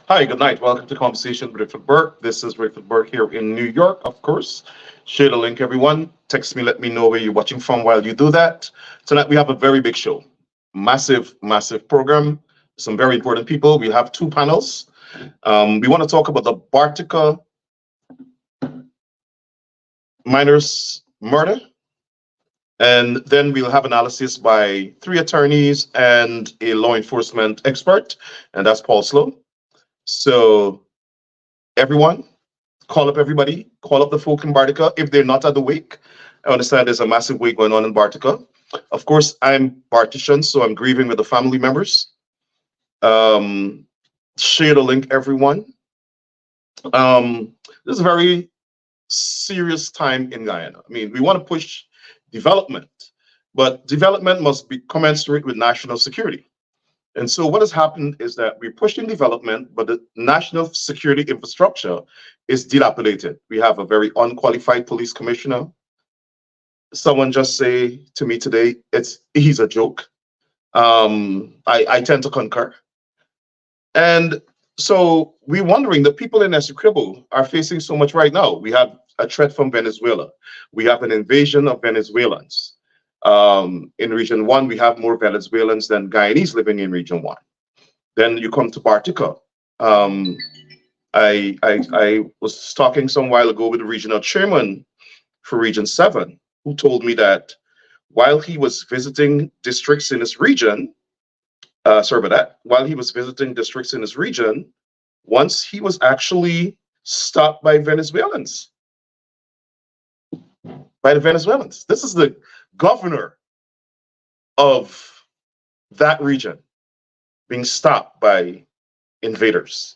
Hi, good night. Welcome to Conversation with Rayford Burke. This is Rayford Burke here in New York, of course. Share the link, everyone. Text me, let me know where you're watching from while you do that. Tonight, we have a very big show. Massive, massive program. Some very important people. We have two panels. We want to talk about the Bartica miners' murder. And then we'll have analysis by three attorneys and a law enforcement expert, and that's Paul Slow. So everyone, call up everybody, call up the folk in Bartica if they're not at the wake. I understand there's a massive wake going on in Bartica. Of course, I'm Bartician, so I'm grieving with the family members. Share the link, everyone. This is a very serious time in Guyana. I mean, we want to push development, but development must be commensurate with national security. And so what has happened is that we're pushing development, but the national security infrastructure is dilapidated. We have a very unqualified police commissioner. Someone just say to me today, he's a joke. I tend to concur. And so we're wondering, the people in Essequibo are facing so much right now. We have a threat from Venezuela. We have an invasion of Venezuelans. In Region 1, we have more Venezuelans than Guyanese living in Region 1. Then you come to Bartica. I was talking some while ago with the regional chairman for Region 7, who told me that while he was visiting districts in his region, while he was visiting districts in his region, once he was actually stopped by Venezuelans. This is the governor of that region being stopped by invaders.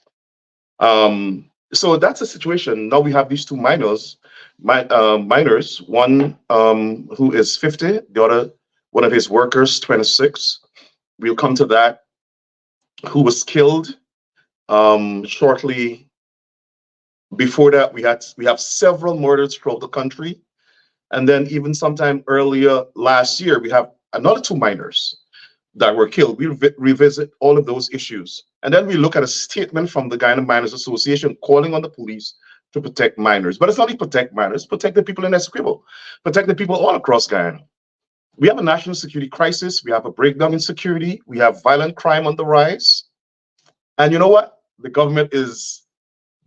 So that's a situation. Now we have these two miners, one who is 50, the other, one of his workers, 26. We'll come to that, who was killed shortly before that. We have several murders throughout the country. And then even sometime earlier last year, we have another two miners that were killed. We revisit all of those issues. And then we look at a statement from the Guyana Miners Association calling on the police to protect miners. But it's not only protect miners, protect the people in Essequibo, protect the people all across Guyana. We have a national security crisis. We have a breakdown in security. We have violent crime on the rise. And you know what? The government is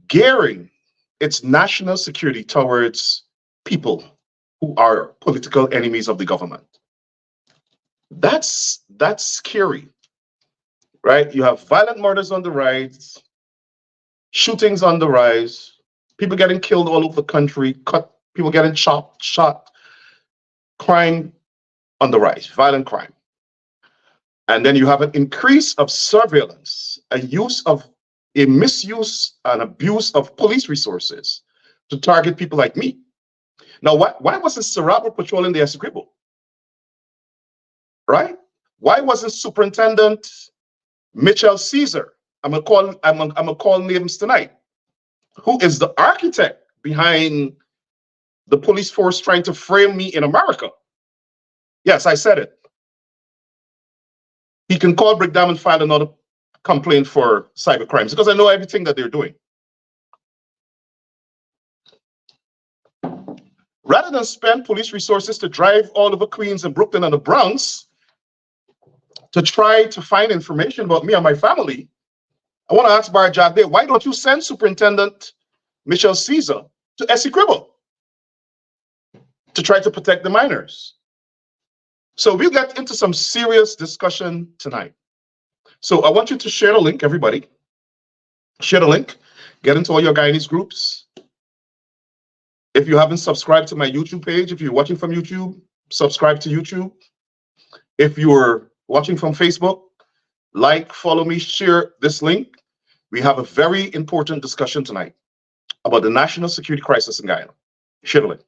gearing its national security towards people who are political enemies of the government. That's scary, right? You have violent murders on the rise, shootings on the rise, people getting killed all over the country, people getting shot, crime on the rise, violent crime. And then you have an increase of surveillance, a misuse and abuse of police resources to target people like me. Now, why wasn't Sarabo patrolling the Essequibo? Right? Why wasn't Superintendent Mitchell Caesar? I'm gonna call names tonight. Who is the architect behind the police force trying to frame me in America? Yes, I said it. He can call Brick Dam and file another complaint for cyber crimes because I know everything that they're doing. Rather than spend police resources to drive all over Queens and Brooklyn and the Bronx to try to find information about me and my family, I want to ask Barjagde, why don't you send Superintendent Michelle Caesar to Essequibo to try to protect the minors? So we'll get into some serious discussion tonight. So I want you to share the link, everybody. Share the link. Get into all your Guyanese groups. If you haven't subscribed to my YouTube page, if you're watching from YouTube, subscribe to YouTube. If you're watching from Facebook, like, follow me, share this link. We have a very important discussion tonight about the national security crisis in Guyana. Share the link.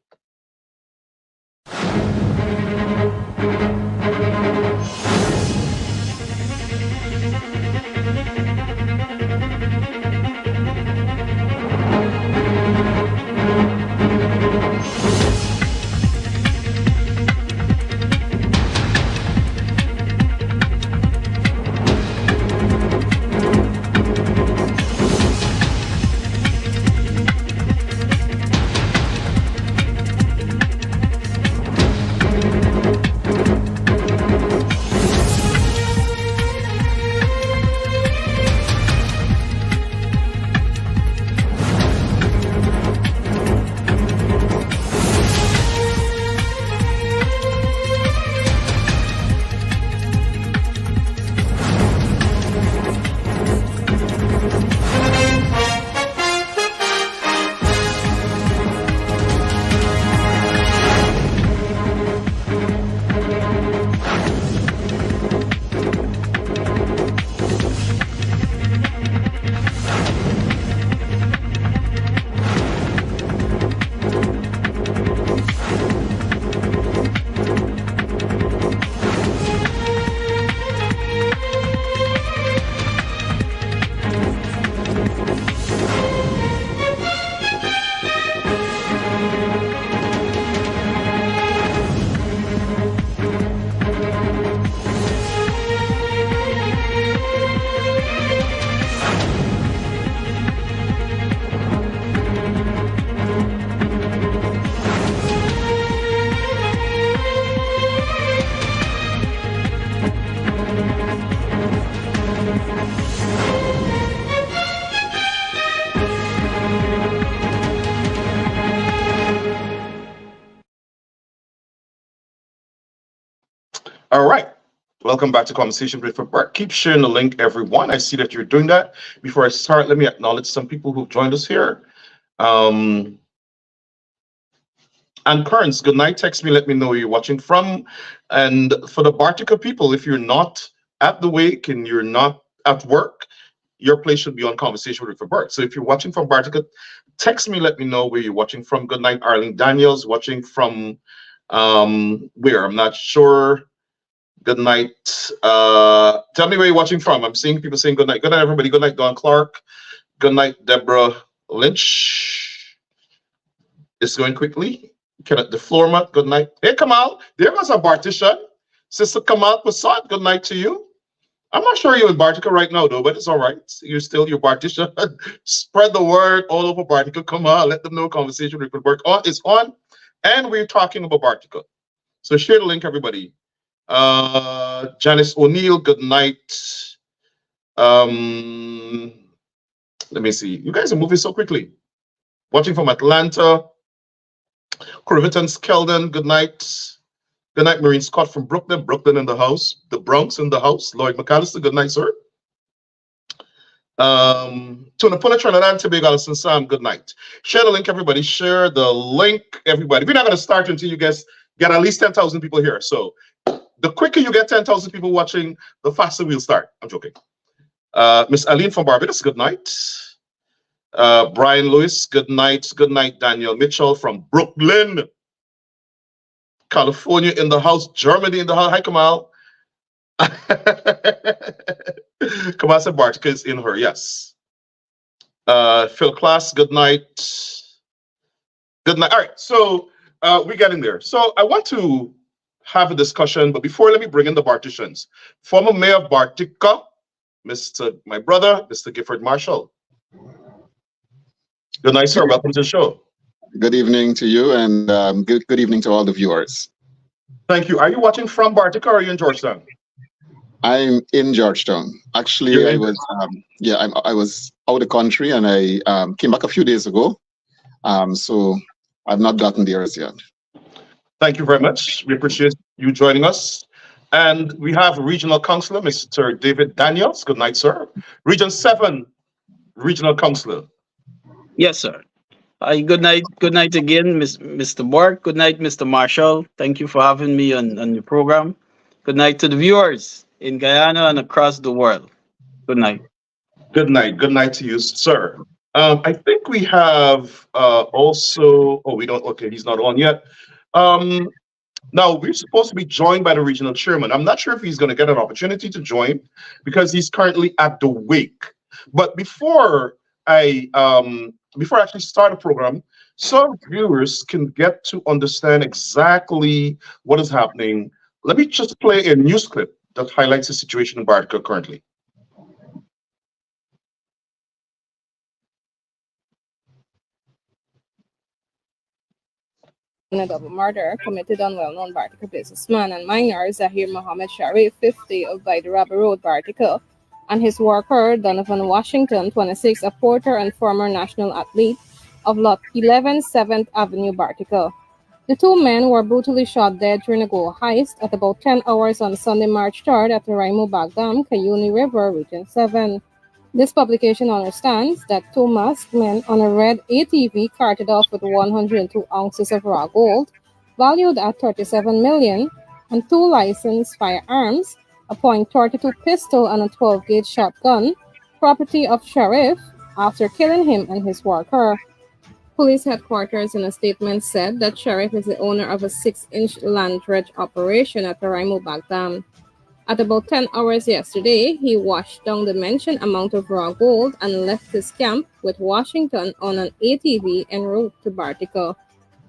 All right. Welcome back to Conversation with Bert. Keep sharing the link, everyone. I see that you're doing that. Before I start, let me acknowledge some people who've joined us here. And Currents, good night. Text me, let me know where you're watching from. And for the Bartica people, if you're not at the wake and you're not at work, your place should be on Conversation with Bert. So if you're watching from Bartica, text me, let me know where you're watching from. Good night, Arlene Daniels, watching from where? I'm not sure. Good night. Tell me where you're watching from. I'm seeing people saying good night. Good night, everybody. Good night, Don Clark. Good night, Deborah Lynch. It's going quickly. The floor mat. Good night. Hey, Kamal. There was a Bartician. Sister Kamal Passat. Good night to you. I'm not sure you're in Bartica right now, though, but it's all right. You're still your Bartician. Spread the word all over Bartica. Come on. Let them know Conversation with Bert is on. And we're talking about Bartica. So share the link, everybody. Janice O'Neill, good night. Let me see. You guys are moving so quickly. Watching from Atlanta. Corviton Skeldon, good night. Good night, Marine Scott from Brooklyn. Brooklyn in the house. The Bronx in the house. Lloyd McAllister, good night, sir. Tunapuna, Trinidad and Tobago, Alison Sam, good night. Share the link, everybody. Share the link, everybody. We're not going to start until you guys get at least 10,000 people here. So the quicker you get 10,000 people watching, the faster we'll start. I'm joking. Miss Aline from Barbados, good night. Brian Lewis, good night. Good night, Daniel Mitchell from Brooklyn, California in the house, Germany in the house. Hi, Kamal. Kamal said Bartica is in her, yes. Phil Class, good night. Good night. All right, so we're getting there. So I want to have a discussion, but before, let me bring in the Barticians. Former Mayor of Bartica, my brother, Mr. Gifford Marshall. Good night, sir. Welcome to the show. Good evening to you, and good evening to all the viewers. Thank you. Are you watching from Bartica or are you in Georgetown? I'm in Georgetown. Actually, I was I was out of the country, and I came back a few days ago. So I've not gotten there as yet. Thank you very much. We appreciate you joining us. And we have Regional Councillor, Mr. David Daniels. Good night, sir. Region 7 Regional Councillor. Yes, sir. Hi, good night. Good night again, Mr. Bork. Good night, Mr. Marshall. Thank you for having me on your program. Good night to the viewers in Guyana and across the world. Good night. Good night. Good night to you, sir. I think we have also, oh, we don't, okay, he's not on yet. Now, we're supposed to be joined by the regional chairman. I'm not sure if he's going to get an opportunity to join because he's currently at the wake. But before I actually start the program, so viewers can get to understand exactly what is happening, let me just play a news clip that highlights the situation in Bartica currently. In a double murder committed on well-known Bartica businessman and miner Zahir Mohammed Sharif, 50, of By the Rubber Road, Bartica, and his worker Donovan Washington, 26, a porter and former national athlete of Lot 11 7th Avenue, Bartica. The two men were brutally shot dead during a gold heist at about 10 hours on Sunday, March 3rd at the Raimo Bagdam, Cayuni River, Region 7. This publication understands that two masked men on a red ATV carted off with 102 ounces of raw gold, valued at $37 million, and two licensed firearms, a .32 pistol and a 12-gauge shotgun, property of Sharif, after killing him and his worker. Police headquarters in a statement said that Sharif is the owner of a 6-inch land dredge operation at the Raimo Bagdam. At about 10 hours yesterday, he washed down the mentioned amount of raw gold and left his camp with Washington on an ATV en route to Bartica.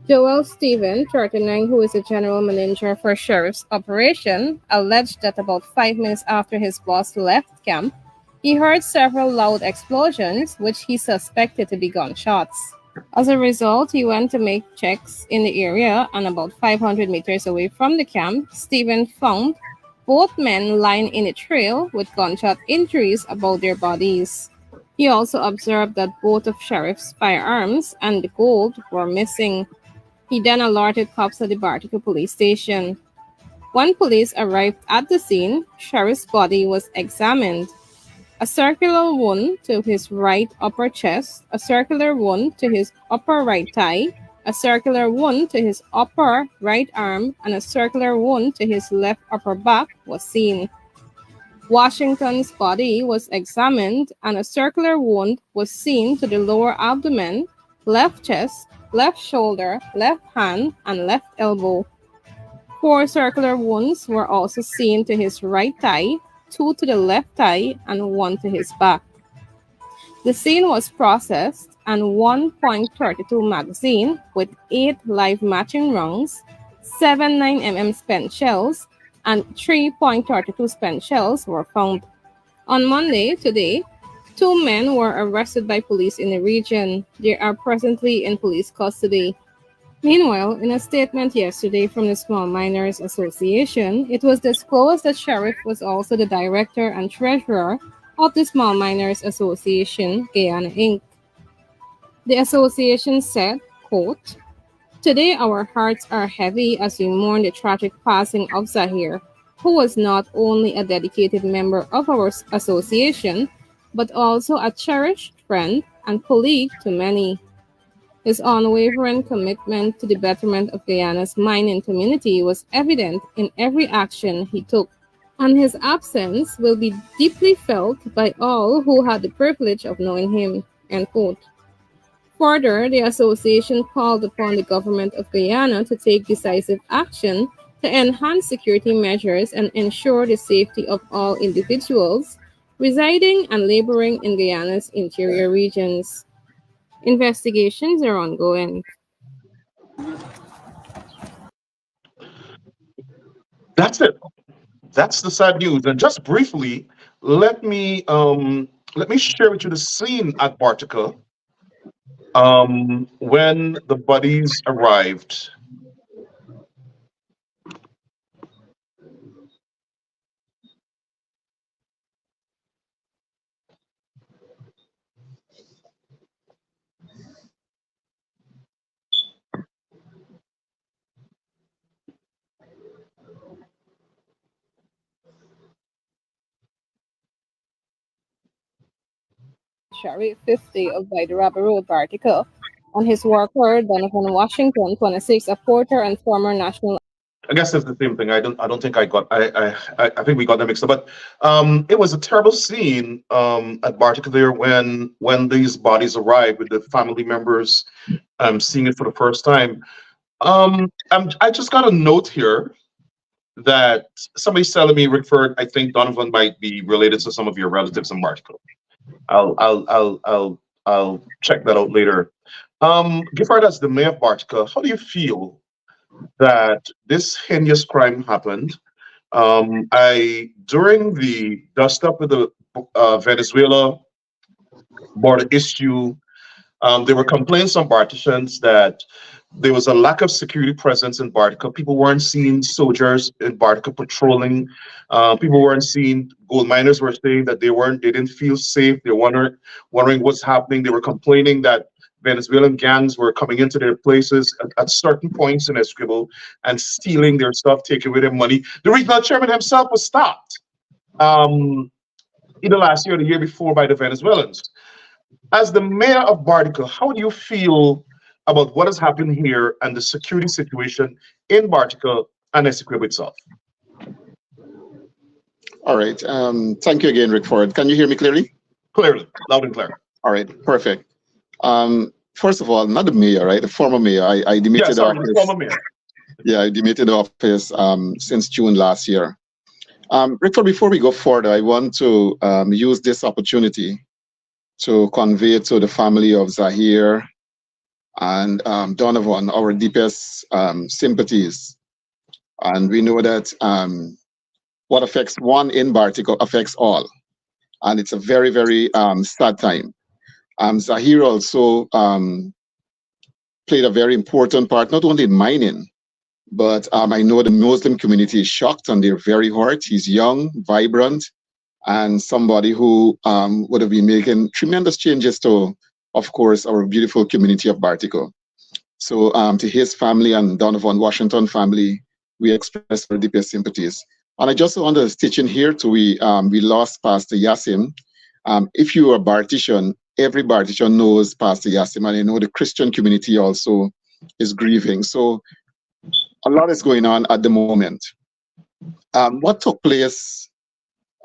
Joel Stephen, 39, who is the general manager for Sheriff's operation, alleged that about 5 minutes after his boss left camp, he heard several loud explosions, which he suspected to be gunshots. As a result, he went to make checks in the area, and about 500 meters away from the camp, Stephen found both men lying in a trail with gunshot injuries about their bodies. He also observed that both of Sheriff's firearms and the gold were missing. He then alerted cops at the Bartica police station. When police arrived at the scene, Sheriff's body was examined. A circular wound to his right upper chest, a circular wound to his upper right thigh, a circular wound to his upper right arm, and a circular wound to his left upper back was seen. Washington's body was examined, and a circular wound was seen to the lower abdomen, left chest, left shoulder, left hand, and left elbow. 4 circular wounds were also seen to his right thigh, 2 to the left thigh, and 1 to his back. The scene was processed, and 1.32 magazine with 8 live matching rounds, 7 9mm spent shells, and 3.32 spent shells were found. On Monday, today, 2 men were arrested by police in the region. They are presently in police custody. Meanwhile, in a statement yesterday from the Small Miners Association, it was disclosed that Sharif was also the director and treasurer of the Small Miners Association, Guyana, Inc. The association said, quote, "Today our hearts are heavy as we mourn the tragic passing of Zahir, who was not only a dedicated member of our association, but also a cherished friend and colleague to many. His unwavering commitment to the betterment of Guyana's mining community was evident in every action he took, and his absence will be deeply felt by all who had the privilege of knowing him. End quote. Further, the association called upon the government of Guyana to take decisive action to enhance security measures and ensure the safety of all individuals residing and laboring in Guyana's interior regions. Investigations are ongoing. That's it. That's the sad news. And just briefly, let me let me share with you the scene at Bartica when the buddies arrived. Shari 50 of By the Rubber Road, Bartica, and his worker, Donovan Washington, 26, a porter and former national. I guess that's the same thing. I don't think I got I think we got them mixed up. But it was a terrible scene at Bartica there when these bodies arrived with the family members seeing it for the first time. I just got a note here that somebody's telling me, Rickford, I think Donovan might be related to some of your relatives in Bartica. I'll check that out later. Gifford, as the mayor of Bartica, how do you feel that this heinous crime happened? I during the dust up with the Venezuela border issue, there were complaints from Barticians that there was a lack of security presence in Bartica. People weren't seeing soldiers in Bartica patrolling. People weren't seeing gold miners were saying that they didn't feel safe. They were wondering what's happening. They were complaining that Venezuelan gangs were coming into their places at certain points in Esquivel and stealing their stuff, taking away their money. The regional chairman himself was stopped either last year or the year before by the Venezuelans. As the mayor of Bartica, how do you feel about what has happened here and the security situation in Bartica and Essequibo itself? All right. Thank you again, Rick Ford. Can you hear me clearly? Clearly, loud and clear. All right. Perfect. First of all, not the mayor, right? The former mayor. I demitted office. The former mayor. Yeah, I demitted office since June last year. Rick Ford, before we go further, I want to use this opportunity to convey to the family of Zahir and Donovan our deepest sympathies. And we know that what affects one in Bartica affects all. And it's a very, very sad time. Zahir also played a very important part, not only in mining, but I know the Muslim community is shocked and they're very hurt. He's young, vibrant, and somebody who would have been making tremendous changes to, of course, our beautiful community of Bartica. So to his family and Donovan Washington family, we express our deepest sympathies. And I just want to stitch in here to we lost Pastor Yassim. If you are Bartician, every Bartician knows Pastor Yassim, and I know the Christian community also is grieving. So a lot is going on at the moment. What took place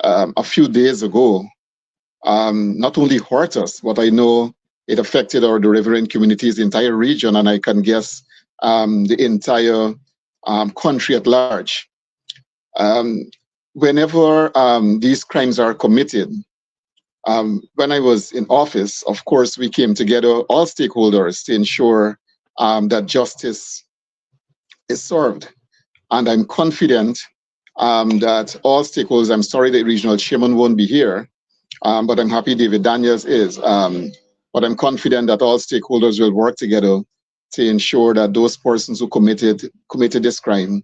a few days ago not only hurt us, but I know it affected our Riverine communities, the entire region, and I can guess the entire country at large. Whenever these crimes are committed, when I was in office, of course, we came together, all stakeholders, to ensure that justice is served. And I'm confident that all stakeholders, I'm sorry the regional chairman won't be here, but I'm happy David Daniels is. But I'm confident that all stakeholders will work together to ensure that those persons who committed this crime,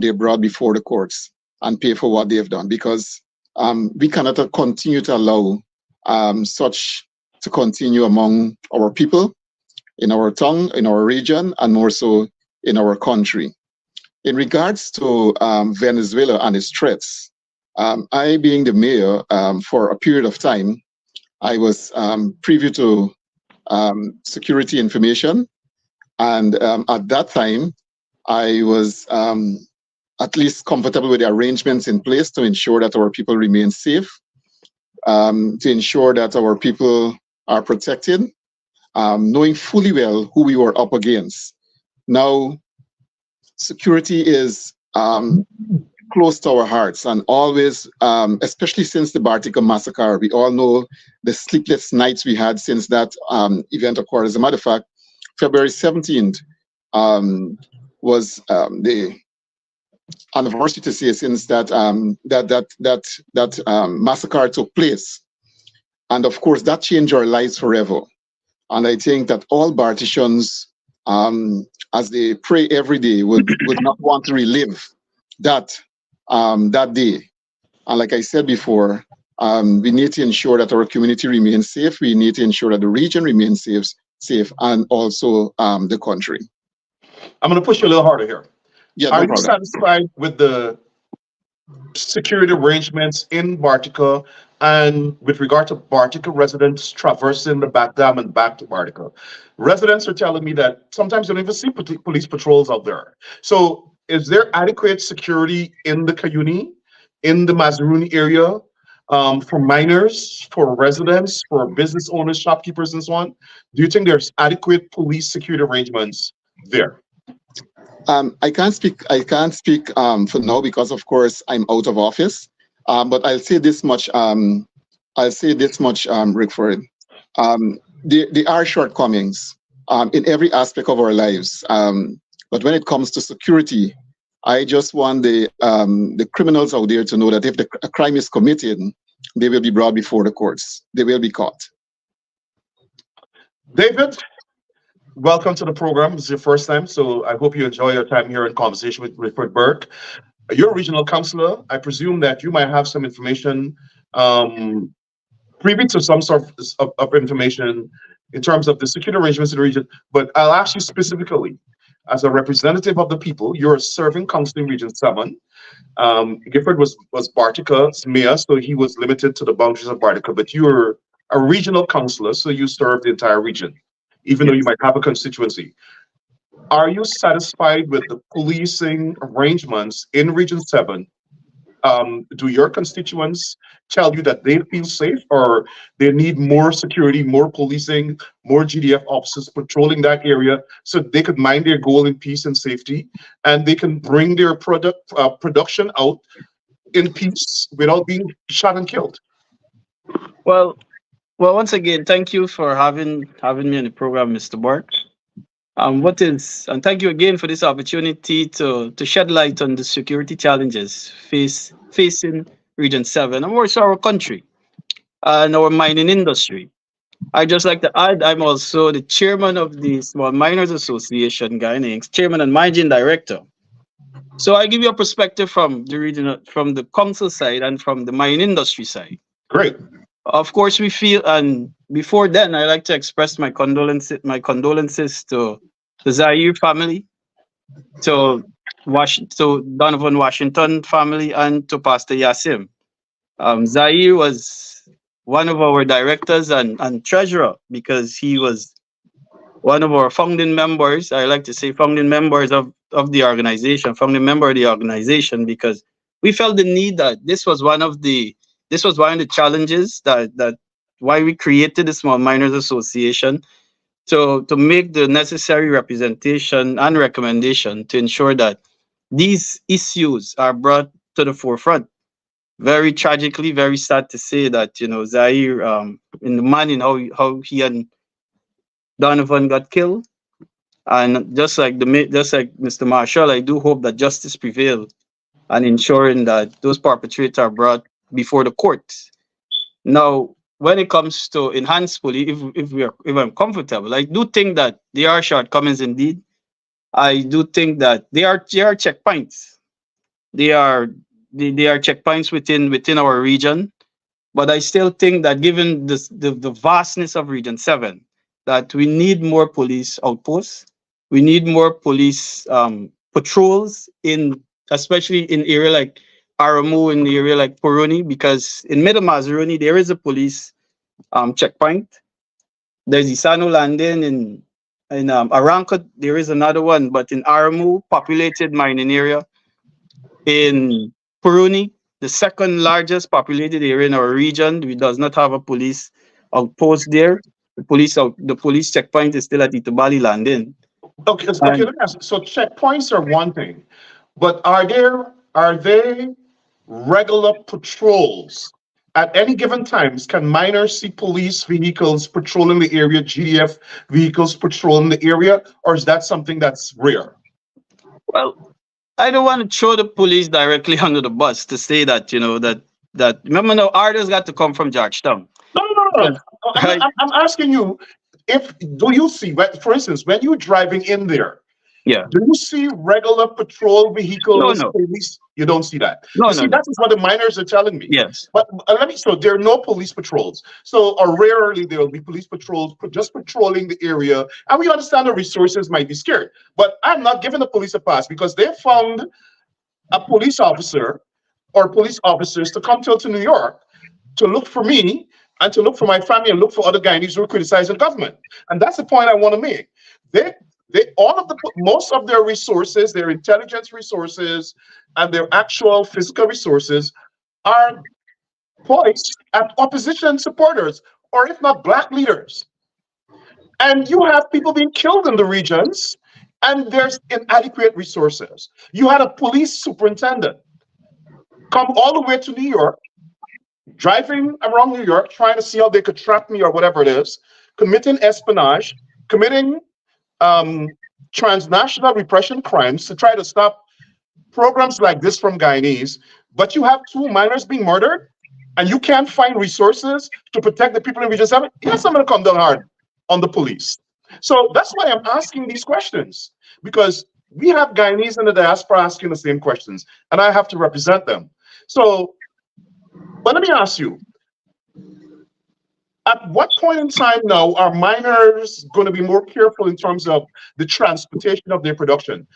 they're brought before the courts and pay for what they've done, because we cannot continue to allow such to continue among our people, in our tongue, in our region, and more so in our country. In regards to Venezuela and its threats, I, being the mayor for a period of time, I was privy to security information. And at that time, I was at least comfortable with the arrangements in place to ensure that our people remain safe, to ensure that our people are protected, knowing fully well who we were up against. Now, security is close to our hearts, and always, especially since the Bartica massacre, we all know the sleepless nights we had since that event occurred. As a matter of fact, February 17th was the anniversary to say since that massacre took place, and of course that changed our lives forever. And I think that all Barticians, as they pray every day, would not want to relive that day. And like I said before, we need to ensure that our community remains safe. We need to ensure that the region remains safe, and also the country. I'm going to push you a little harder here. Yeah, Are no you problem. satisfied with the security arrangements in Bartica and with regard to Bartica residents traversing the back dam and back to Bartica? Residents are telling me that sometimes you don't even see police patrols out there. So is there adequate security in the Cuyuni, in the Mazaruni area, for minors, for residents, for business owners, shopkeepers, and so on? Do you think there's adequate police security arrangements there? I can't speak. I can't speak for now because, of course, I'm out of office. But I'll say this much. Rickford. There are shortcomings in every aspect of our lives. But when it comes to security, I just want the criminals out there to know that if a crime is committed, they will be brought before the courts. They will be caught. David, welcome to the program. This is your first time, so I hope you enjoy your time here in conversation with Rickford Burke. You're a regional councillor. I presume that you might have some information, privy to some sort of information in terms of the security arrangements in the region. But I'll ask you specifically, as a representative of the people, you're a serving councillor in Region 7. Gifford was Bartica's mayor, so he was limited to the boundaries of Bartica, but you're a regional councillor, so you serve the entire region, even though you might have a constituency. Are you satisfied with the policing arrangements in Region 7? Do your constituents tell you that they feel safe, or they need more security, more policing, more GDF officers patrolling that area so they could mind their goal in peace and safety, and they can bring their production out in peace without being shot and killed? Well, once again, thank you for having me on the program, Mr. Bork. And thank you again for this opportunity to shed light on the security challenges facing Region 7 and also our country and our mining industry. I'd just like to add, I'm also the chairman of the Small Miners Association, Guyana Inc., chairman and managing director. So I give you a perspective from the regional, from the council side and from the mine industry side. Great. Of course, we feel, and before then, I like to express my condolences to the Zaire family, to Donovan Washington family, and to Pastor Yassim. Zaire was one of our directors and treasurer because he was one of our founding members. I like to say founding members of the organization, founding member of the organization, because we felt the need that this was one of the challenges that why we created the Small Miners Association, to make the necessary representation and recommendation to ensure that these issues are brought to the forefront. Very tragically, very sad to say that Zaire, in the manner how he and Donovan got killed, and just like Mr. Marshall, I do hope that justice prevails and ensuring that those perpetrators are brought before the courts. Now, when it comes to enhanced police, if I'm comfortable, I do think that there are shortcomings indeed. I do think that there are checkpoints. They are checkpoints within our region, but I still think that given the vastness of Region 7, that we need more police outposts. We need more police patrols especially in area like Aramu, in the area like Puruni, because in Middle Mazaruni there is a police checkpoint. There's Isano Landing in Arankot. There is another one, but in Aramu, populated mining area. In Puruni, the second largest populated area in our region, we does not have a police outpost there. The police checkpoint is still at Itubali Landing. Okay, okay. And Let me ask. So checkpoints are one thing, but are they regular patrols at any given times? Can minors see police vehicles patrolling the area, GDF vehicles patrolling the area, or is that something that's rare? well, I don't want to throw the police directly under the bus to say that, that remember now orders got to come from Georgetown. No, no, no, no. Because, No. right? I'm asking you, if do you see, for instance, when you're driving in there, Yeah. do you see regular patrol No, vehicles, no. police? You don't see that. No, You no, see, no. that is what the miners are telling me. Yes. But so there are no police patrols. So, or rarely there will be police patrols just patrolling the area. And we understand the resources might be scared. But I'm not giving the police a pass because they found a police officer or police officers to come to New York to look for me and to look for my family and look for other Guyanese who are criticizing the government. And that's the point I want to make. They all of the most of their resources, their intelligence resources, and their actual physical resources are poised at opposition supporters, or if not black leaders. And you have people being killed in the regions, and there's inadequate resources. You had a police superintendent come all the way to New York, driving around New York, trying to see how they could trap me or whatever it is, committing espionage, committing transnational repression crimes to try to stop programs like this from Guyanese. But you have two minors being murdered, and you can't find resources to protect the people in Region 7. Yes, I'm going to come down hard on the police. So that's why I'm asking these questions, because we have Guyanese in the diaspora asking the same questions, and I have to represent them. So, but let me ask you, at what point in time now are miners going to be more careful in terms of the transportation of their production?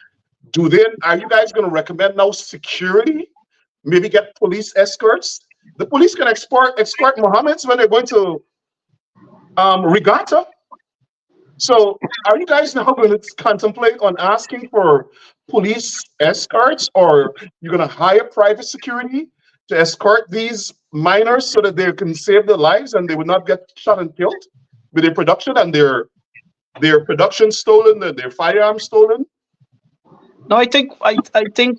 Are you guys going to recommend now security? Maybe get police escorts? The police can escort Mohammeds when they're going to regatta. So are you guys now going to contemplate on asking for police escorts, or you're going to hire private security to escort these miners so that they can save their lives and they would not get shot and killed with their production and their production stolen, their firearms stolen? No, I think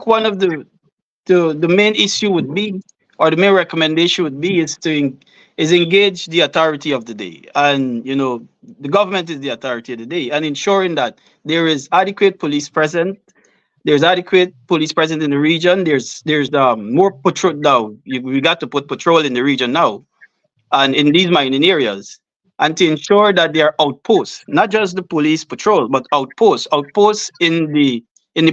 one of the main issue would be, or the main recommendation would be, is engage the authority of the day, and the government is the authority of the day, and ensuring that there is adequate police present. There's adequate police present in the region. There's more patrol now. We got to put patrol in the region now, and in these mining areas, and to ensure that there are outposts, not just the police patrol, but outposts in the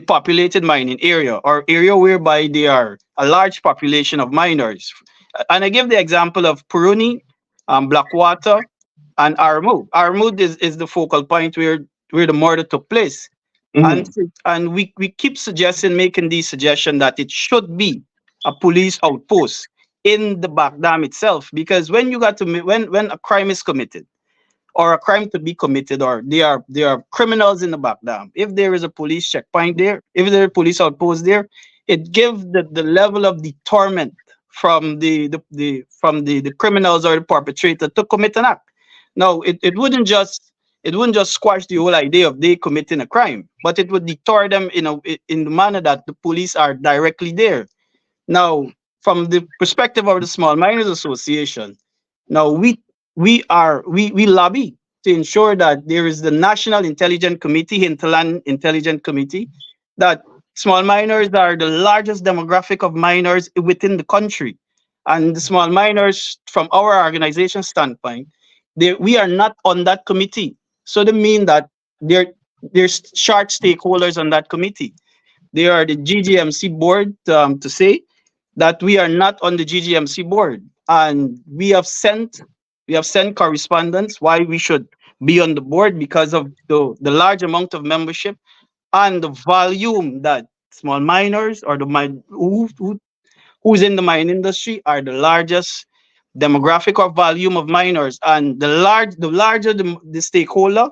populated mining area, or area whereby there are a large population of miners. And I give the example of Puruni, Blackwater, and Armud. Armud is the focal point where the murder took place. Mhm. And we keep making these suggestions that it should be a police outpost in the back dam itself, because when you got to when a crime is committed, or a crime to be committed, or there are criminals in the back dam, if there is a police checkpoint there, if there is a police outpost there, it gives the level of deterrent from the criminals or the perpetrator to commit an act. Now it wouldn't just squash the whole idea of they committing a crime, but it would deter them in the manner that the police are directly there. Now, from the perspective of the Small Miners Association, now we lobby to ensure that there is the National Intelligence Committee, Hinterland Intelligence Committee, that small miners are the largest demographic of miners within the country. And the small miners, from our organization standpoint, we are not on that committee. So they mean that there's short stakeholders on that committee. They are the GGMC board, to say that we are not on the GGMC board, and we have sent correspondence why we should be on the board, because of the large amount of membership and the volume that small miners, or the mine who's in the mine industry, are the largest demographic or volume of minors, and the larger the stakeholder,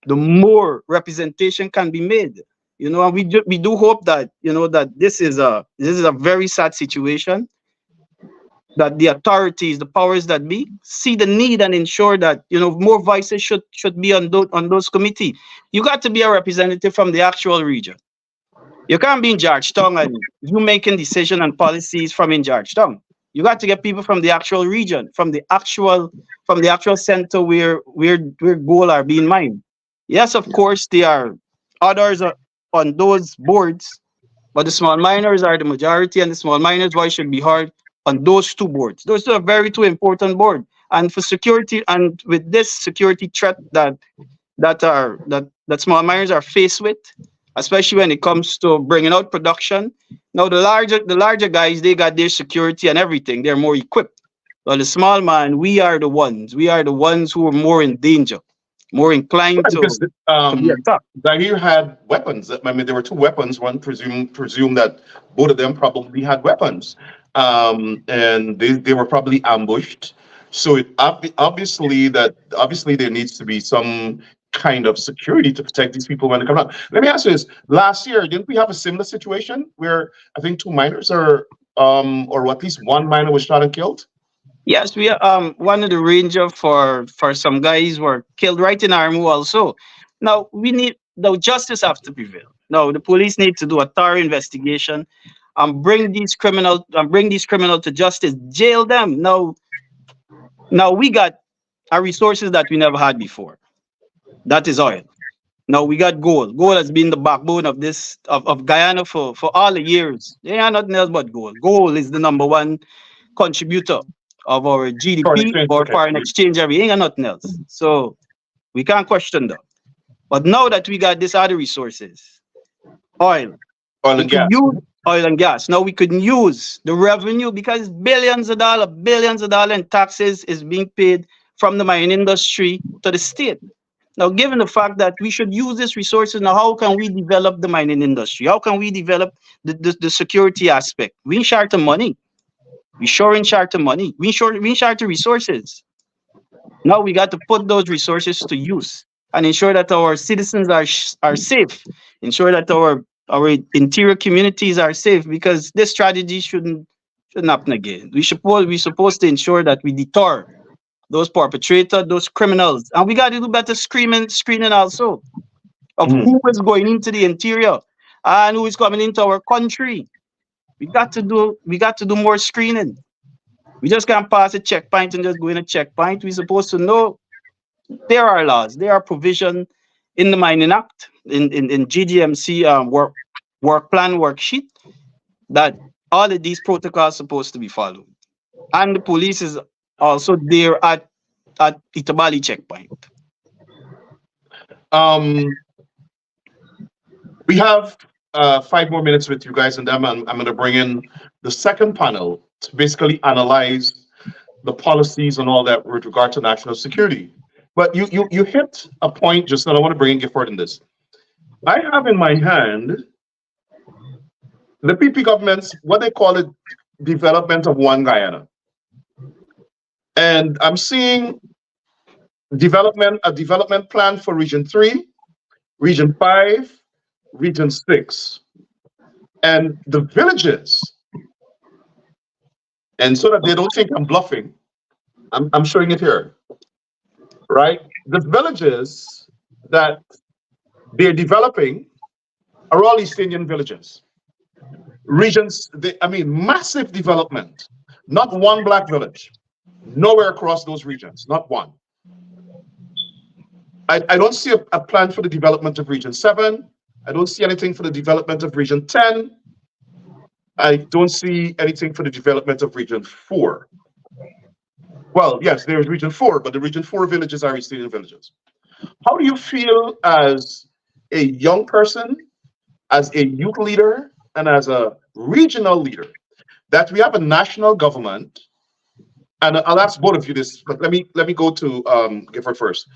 the more representation can be made. And we do hope that that this is a very sad situation, that the authorities, the powers that be, see the need and ensure that more voices should be on those committee. You got to be a representative from the actual region. You can't be in Georgetown and you making decision and policies from in Georgetown. You got to get people from the actual region, from the actual center where goal are being mined. Yes, of course, there are others on those boards, but the small miners are the majority, and the small miners' voice should be heard on those two boards. Those are very two important boards. And for security, and with this security threat that small miners are faced with, especially when it comes to bringing out production. Now the larger guys, they got their security and everything. They're more equipped. But the small man, we are the ones who are more in danger, more inclined Because to be attacked. Zaire had weapons. I mean, there were two weapons. One presume that both of them probably had weapons, and they were probably ambushed. So obviously there needs to be some kind of security to protect these people when they come out. Let me ask you this: last year, didn't we have a similar situation where I think two miners or at least one miner was shot and killed? Yes, we one of the ranger for some guys were killed right in our move also. Now we need now justice have to prevail. Now the police need to do a thorough investigation and bring these criminals to justice, jail them. Now we got our resources that we never had before. That is oil. Now we got gold. Gold has been the backbone of Guyana for all the years. They are nothing else but gold. Gold is the number one contributor of our Foreign GDP, exchange. or Okay. foreign exchange, everything and nothing else. So we can't question that. But now that we got these other resources, oil, Oil we and can gas. use oil and gas. Now we can use the revenue because billions of dollars in taxes is being paid from the mining industry to the state. Now, given the fact that we should use these resources, now how can we develop the mining industry? How can we develop the security aspect? We in short of money. We sure in short of money. We in short of resources. Now we got to put those resources to use and ensure that our citizens are safe. Ensure that our interior communities are safe, because this strategy shouldn't happen again. We supposed to ensure that we deter those perpetrators, those criminals, and we got to do better screening also of Mhm. who is going into the interior and who is coming into our country. We got to do more screening. We just can't pass a checkpoint and just go in a checkpoint. We're supposed to know there are laws, there are provision in the Mining Act, in GGMC work plan worksheet, that all of these protocols supposed to be followed. And the police is also there at Itabali checkpoint. Um, we have 5 more minutes with you guys, and then I'm going to bring in the second panel to basically analyze the policies and all that with regard to national security. But you hit a point just now. I want to bring in Gifford in this. I have in my hand the PP government's what they call it development of one Guyana, and I'm seeing a development plan for Region 3, Region 5, Region 6, and the villages. And so that they don't think I'm bluffing, I'm showing it here, right? The villages that they're developing are all East Indian villages. Regions, I mean, massive development. Not one black village. Nowhere across those regions, not one. I don't see a plan for the development of Region 7. I don't see anything for the development of Region 10. I don't see anything for the development of Region 4. Well, yes, there's Region 4, but the Region 4 villages are East Indian villages. How do you feel as a young person, as a youth leader, and as a regional leader, that we have a national government? And I'll ask both of you this, but let me go to Gifford first,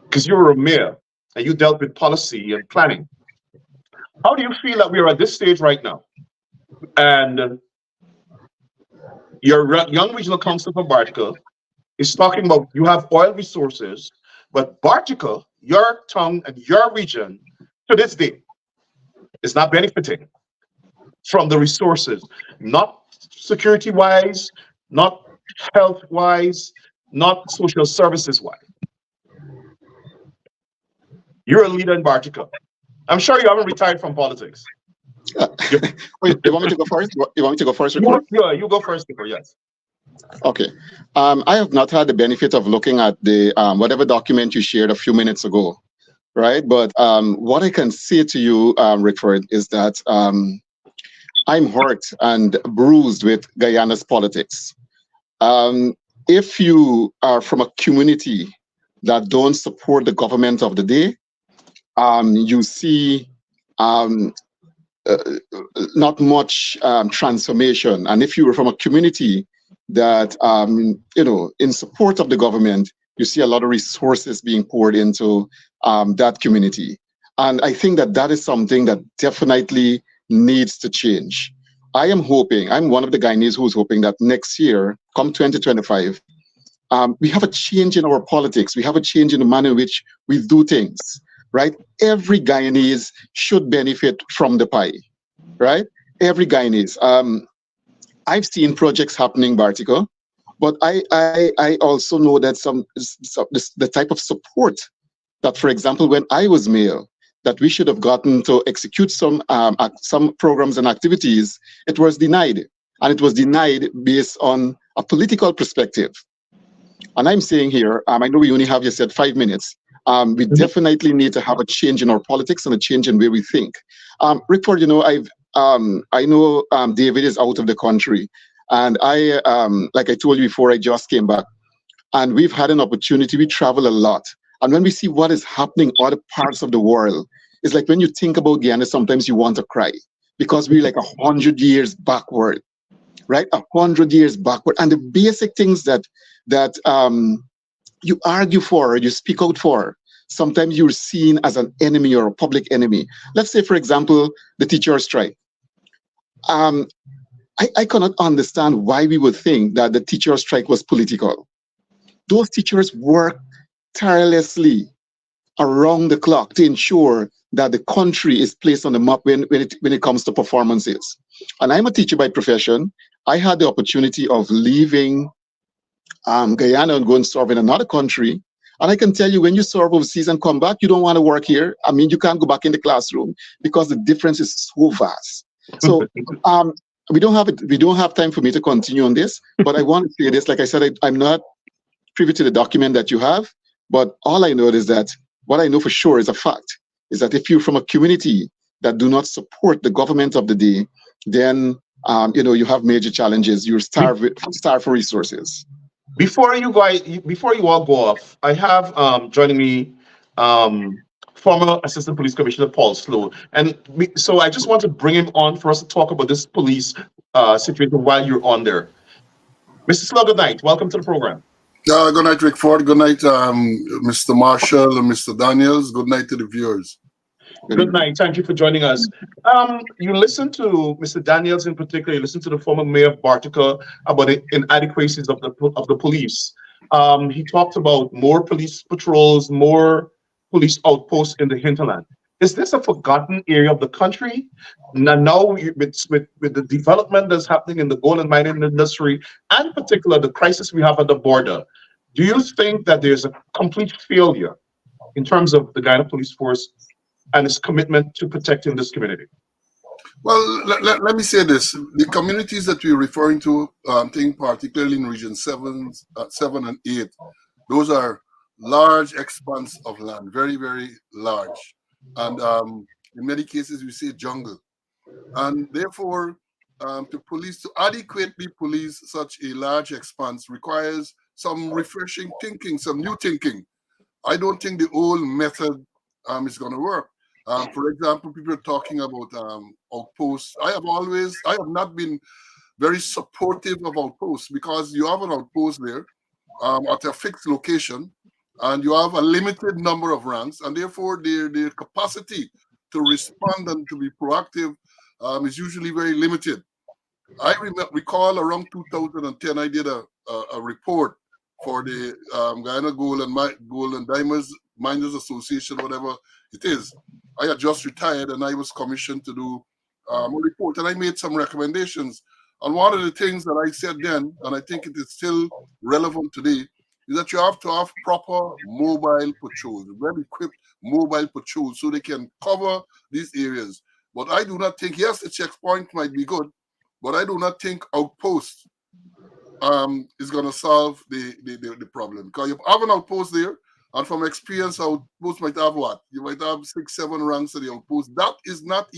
because you were a mayor and you dealt with policy and planning. How do you feel that we are at this stage right now? And Your young regional council for Bartica is talking about you have oil resources, but Bartica, your town and your region, to this day, is not benefiting from the resources, not security wise, not health wise, not social services wise. You're a leader in Bartica. I'm sure you haven't retired from politics. Uh, You, Wait, you want me to go first? You want me to go first, Rickford? you go first, Nico, yes. Okay. I have not had the benefit of looking at the whatever document you shared a few minutes ago, right? But what I can say to you, Rickford, is that I'm hurt and bruised with Guyana's politics. Um, if you are from a community that don't support the government of the day, you see um, uh, not much transformation. And if you were from a community that, in support of the government, you see a lot of resources being poured into that community. And I think that that is something that definitely needs to change. I'm one of the Guyanese who's hoping that next year, come 2025, we have a change in our politics. We have a change in the manner in which we do things, right? Every Guyanese should benefit from the pie, right? Every Guyanese. I've seen projects happening, Bartico, but I also know that the type of support that, for example, when I was mayor, that we should have gotten to execute some programs and activities, it was denied, and it was denied based on a political perspective. And I'm saying here, I know we only have, you said, 5 minutes. We definitely need to have a change in our politics and a change in where we think. Rickford, I know David is out of the country, and like I told you before, I just came back, and we've had an opportunity. We travel a lot, and when we see what is happening in other parts of the world, it's like when you think about Guyana, sometimes you want to cry because we're like 100 years backward, right? 100 years backward, and the basic things that you argue for or you speak out for, sometimes you're seen as an enemy or a public enemy. Let's say, for example, the teacher strike. I cannot understand why we would think that the teacher strike was political. Those teachers work tirelessly around the clock to ensure that the country is placed on the map when it comes to performances. And I'm a teacher by profession. I had the opportunity of leaving Guyana and go and serve in another country. And I can tell you, when you serve overseas and come back, you don't want to work here. I mean, you can't go back in the classroom because the difference is so vast. So we don't have time for me to continue on this, but I want to say this. Like I said, I'm not privy to the document that you have, but all I know is that what I know for sure is a fact is that if you're from a community that do not support the government of the day, then you have major challenges. You're starved for resources. Before you all go off, I have joining me former Assistant Police Commissioner Paul Slow, and so I just want to bring him on for us to talk about this police situation while you're on there. Mr. Slow, good night. Welcome to the program. Good night, Rick Ford. Good night, Mr. Marshall and Mr. Daniels. Good night to the viewers. Good night. Thank you for joining us. You listened to Mr. Daniels in particular. You listened to the former mayor of Bartica about the inadequacies of the police. He talked about more police patrols, more police outposts in the hinterland. Is this a forgotten area of the country? Now with the development that's happening in the gold and mining industry, and in particular the crisis we have at the border, do you think that there's a complete failure in terms of the Guyana Police Force and its commitment to protecting this community? Well, let me say this. The communities that we're referring to, think particularly in Region 7 and 8, those are large expanse of land, very, very large. And in many cases, we say jungle. And therefore, to adequately police such a large expanse requires some refreshing thinking, some new thinking. I don't think the old method is going to work. For example, people are talking about outposts. I have not been very supportive of outposts because you have an outpost there at a fixed location, and you have a limited number of ranks, and therefore their capacity to respond and to be proactive is usually very limited. I recall around 2010, I did a report for the Guyana Gold and Diamonds Miners Association, whatever it is. I had just retired and I was commissioned to do a report, and I made some recommendations. And one of the things that I said then, and I think it is still relevant today, is that you have to have proper mobile patrols, well-equipped mobile patrols, so they can cover these areas. But I do not think, yes, the checkpoint might be good, but I do not think outpost is going to solve the problem. Because you have an outpost there, and from experience, outpost might have what? You might have 6, 7 ranks of the outpost. That is not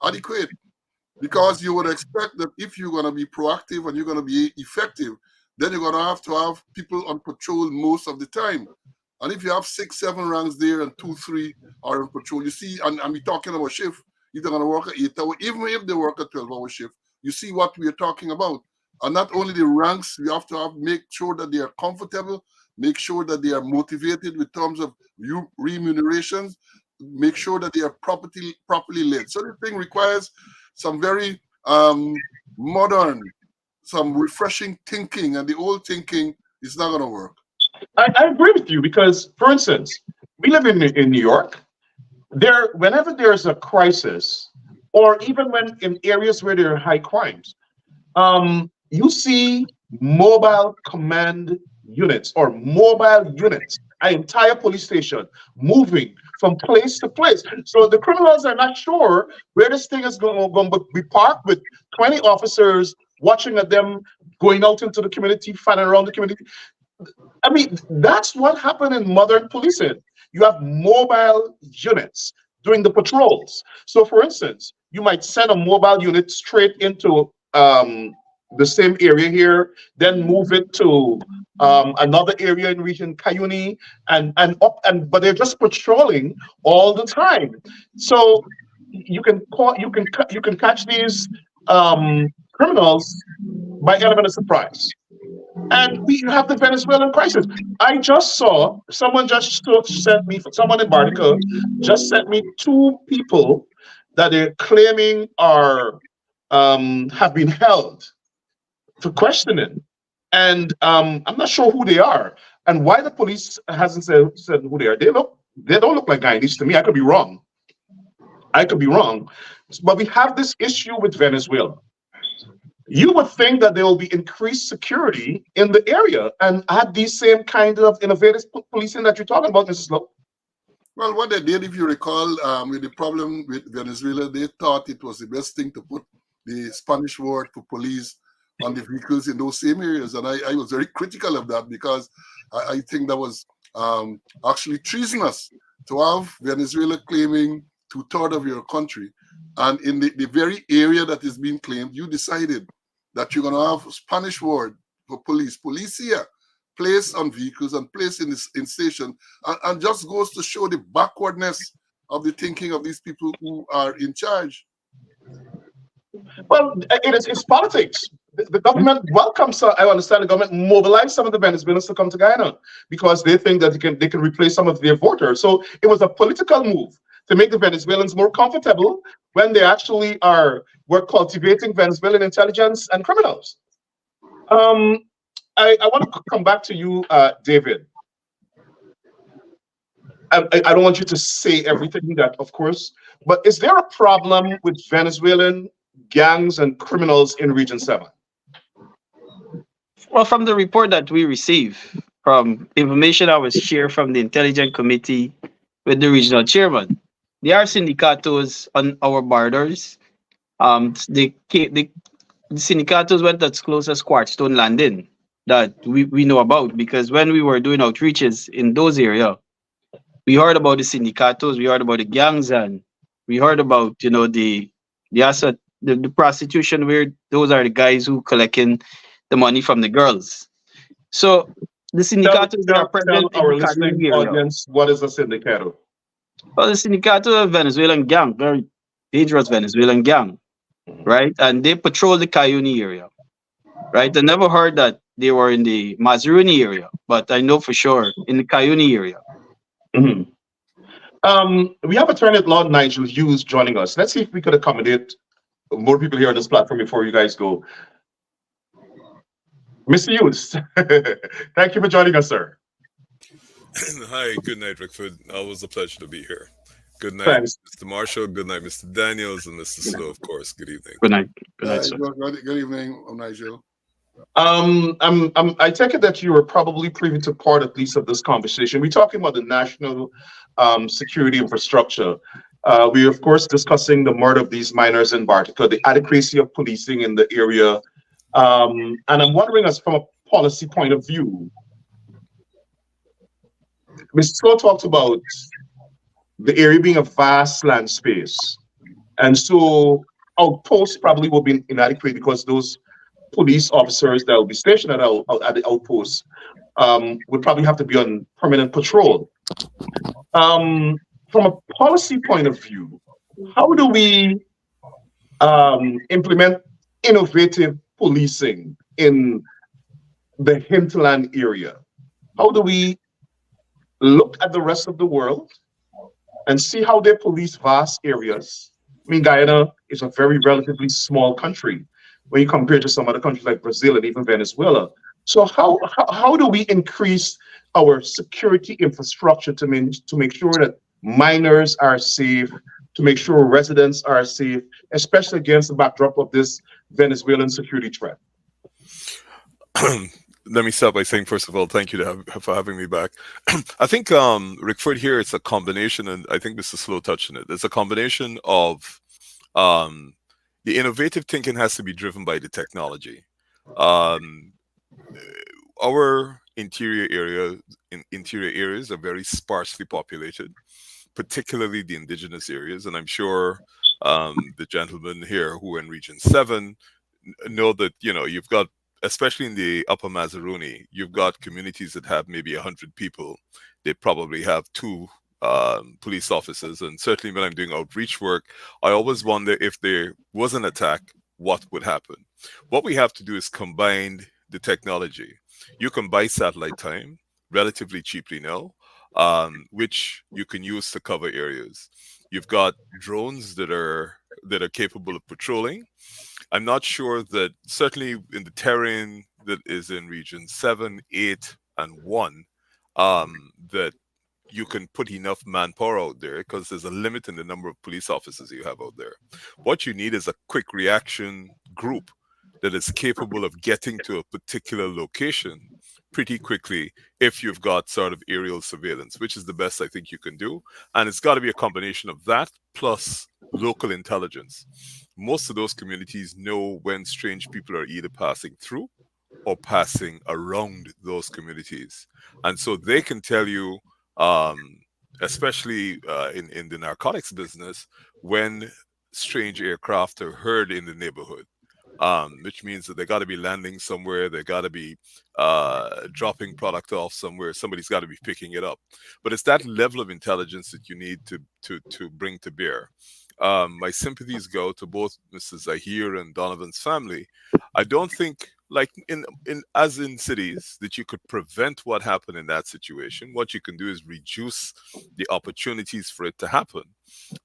adequate, because you would expect that if you're going to be proactive and you're going to be effective, then you're going to have people on patrol most of the time. And if you have 6, 7 ranks there and 2, 3 are on patrol, you see, and we're talking about shift, if they're going to work at 8 hours, even if they work a 12-hour shift, you see what we are talking about. And not only the ranks, we have to make sure that they are comfortable, make sure that they are motivated with terms of remunerations, make sure that they are properly led. So the thing requires some very modern, some refreshing thinking, and the old thinking is not going to work. I agree with you because, for instance, we live in New York. Whenever there's a crisis, or even when in areas where there are high crimes, you see mobile command units or mobile units, an entire police station moving from place to place. So the criminals are not sure where this thing is going to be parked, with 20 officers watching at them going out into the community, fanning around the community. I mean, that's what happened in modern policing. You have mobile units doing the patrols. So, for instance, you might send a mobile unit straight into the same area here, then move it to another area in region Cayuni, and but they're just patrolling all the time. So you can catch these criminals by element of surprise. And we have the Venezuelan crisis. I just saw someone sent me, someone in Bartica just sent me 2 people that they're claiming are have been held for questioning, and I'm not sure who they are and why the police hasn't said who they are. They don't look like Guyanese to me. I could be wrong. But we have this issue with Venezuela. You would think that there will be increased security in the area and add these same kind of innovative policing that you're talking about, Mrs. Lowe. Well, what they did, if you recall, with the problem with Venezuela, they thought it was the best thing to put the Spanish word for police on the vehicles in those same areas. And I was very critical of that, because I think that was actually treasonous to have Venezuela claiming 2/3 of your country. And in the very area that is being claimed, you decided that you're going to have Spanish word for police, policia, placed on vehicles and placed in station, and just goes to show the backwardness of the thinking of these people who are in charge. Well, it's politics. The government welcomes. I understand the government mobilized some of the Venezuelans to come to Guyana because they think that they can replace some of their voters. So it was a political move to make the Venezuelans more comfortable when they actually were cultivating Venezuelan intelligence and criminals. I want to come back to you, David. I don't want you to say everything that, of course, but is there a problem with Venezuelan gangs and criminals in Region 7? Well, from the report that we received, from information I was shared from the Intelligence Committee with the regional chairman, there are syndicatos on our borders. The syndicatos went as close as Quartzstone Landing that we know about, because when we were doing outreaches in those areas, we heard about the syndicatos, we heard about the gangs, and we heard about the asset, the prostitution, where those are the guys who collecting the money from the girls. So the syndicatos that are present Tell our in the listening Cayuni area. audience, what is a syndicato? Well, the syndicato of Venezuelan gang, very dangerous Venezuelan gang, right? And they patrol the Cayuni area, right? I never heard that they were in the Mazuruni area, but I know for sure in the Cayuni area. We have Attorney at Law Nigel Hughes joining us. Let's see if we could accommodate more people here on this platform before you guys go. Mr. Hughes, thank you for joining us, sir. Hi, good night, Rickford. Always a pleasure to be here. Good night, Thanks. Mr. Marshall. Good night, Mr. Daniels, and Mr. Slow, of course. Good evening. Good night. Good night, sir. Good evening, Nigel. I take it that you were probably privy to part at least of this conversation. We're talking about the national security infrastructure. We of course discussing the murder of these miners in Bartica, the adequacy of policing in the area, and I'm wondering, as from a policy point of view, Mr. Scott talked about the area being a vast land space, and so outposts probably will be inadequate because those police officers that will be stationed at the outposts would probably have to be on permanent patrol. From a policy point of view, how do we implement innovative policing in the hinterland area? How do we look at the rest of the world and see how they police vast areas? I mean, Guyana is a very relatively small country when you compare to some other countries like Brazil and even Venezuela. So how do we increase our security infrastructure to make sure that miners are safe, to make sure residents are safe, especially against the backdrop of this Venezuelan security threat? Let me start by saying, first of all, thank you for having me back. I think, Rickford, here it's a combination, and I think Mr. Slow touched on it. It's a combination of the innovative thinking has to be driven by the technology. Our interior areas are very sparsely populated, particularly the indigenous areas, and I'm sure the gentlemen here who are in Region 7 know that, you've got, especially in the Upper Mazaruni, you've got communities that have maybe 100 people. They probably have two police officers, and certainly when I'm doing outreach work, I always wonder if there was an attack, what would happen. What we have to do is combine the technology. You can buy satellite time relatively cheaply now, which you can use to cover areas. You've got drones that are capable of patrolling. I'm not sure that, certainly in the terrain that is in Region 7, 8, and 1, that you can put enough manpower out there, because there's a limit in the number of police officers you have out there. What you need is a quick reaction group that is capable of getting to a particular location pretty quickly if you've got sort of aerial surveillance, which is the best I think you can do. And it's got to be a combination of that plus local intelligence. Most of those communities know when strange people are either passing through or passing around those communities. And so they can tell you, especially in the narcotics business, when strange aircraft are heard in the neighborhood. Which means that they got to be landing somewhere, they got to be dropping product off somewhere, somebody's got to be picking it up. But it's that level of intelligence that you need to bring to bear. My sympathies go to both Mr. Zahir and Donovan's family. I don't think, like as in cities, that you could prevent what happened in that situation. What you can do is reduce the opportunities for it to happen.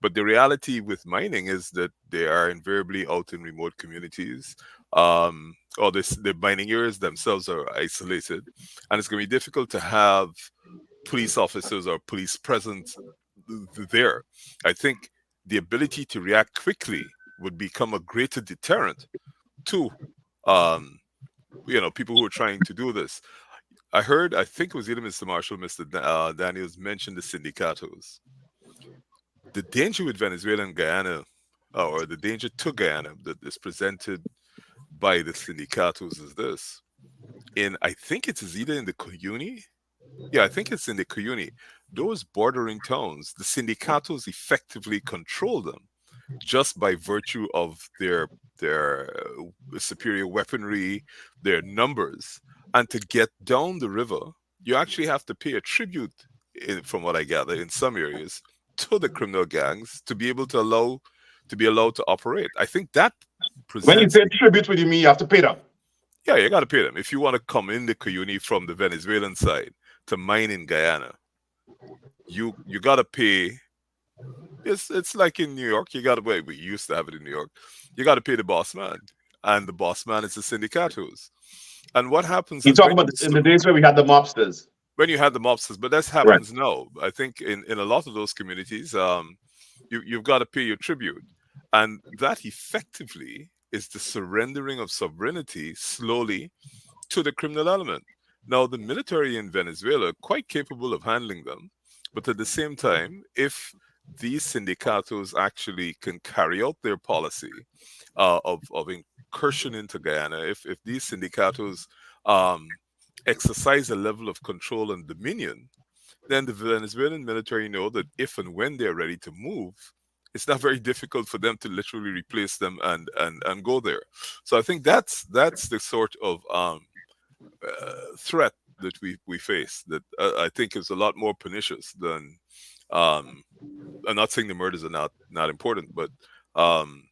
But the reality with mining is that they are invariably out in remote communities, or the mining areas themselves are isolated, and it's going to be difficult to have police officers or police presence there. I think the ability to react quickly would become a greater deterrent to people who are trying to do this. I think it was either Mr. Marshall, Mr. Daniels mentioned the syndicatos. The danger with Venezuela and Guyana, or the danger to Guyana that is presented by the syndicatos is this. I think it is either in the Cuyuni. Yeah, I think it's in the Cuyuni. Those bordering towns, the syndicatos effectively control them just by virtue of their superior weaponry, their numbers. And to get down the river, you actually have to pay a tribute, from what I gather, in some areas, to the criminal gangs to be able to be allowed to operate. I think that presents. When you say tribute, what do you mean? You have to pay them? Yeah, you got to pay them. If you want to come in the Cuyuni from the Venezuelan side to mine in Guyana, you got to pay It's like in New York. You got to wait. We used to have it in New York. You got to pay the boss man, and the boss man is the syndicatos. And what happens You is talk about in the days where we had the mobsters. when you had the mobsters, but that Right. happens now. I think in a lot of those communities, you've got to pay your tribute, and that effectively is the surrendering of sovereignty slowly to the criminal element. Now, the military in Venezuela are quite capable of handling them, but at the same time, if these syndicatos actually can carry out their policy of incursion into Guyana, if these syndicatos um, exercise a level of control and dominion, then the Venezuelan military know that if and when they're ready to move, it's not very difficult for them to literally replace them and go there. So I think that's the sort of threat that we face that I think is a lot more pernicious than. I'm not saying the murders are not important, but um,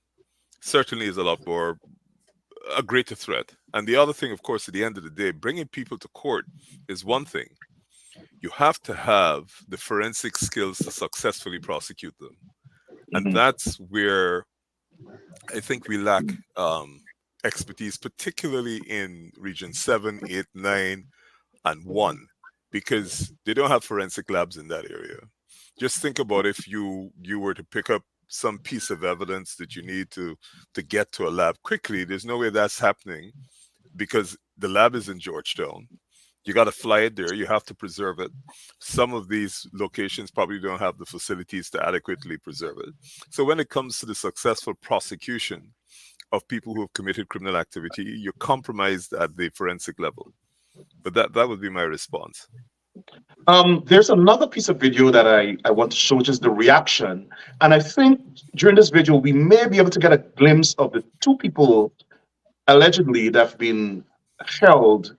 certainly is a lot more a greater threat. And the other thing, of course, at the end of the day, bringing people to court is one thing. You have to have the forensic skills to successfully prosecute them, and that's where I think we lack expertise, particularly in Region 7, 8, 9, and 1, because they don't have forensic labs in that area. Just think about if you were to pick up some piece of evidence that you need to get to a lab quickly. There's no way that's happening because the lab is in Georgetown. You got to fly it there. You have to preserve it. Some of these locations probably don't have the facilities to adequately preserve it. So when it comes to the successful prosecution of people who have committed criminal activity, you're compromised at the forensic level. But that would be my response. There's another piece of video that I want to show, which is the reaction. And I think during this video, we may be able to get a glimpse of the two people allegedly that have been held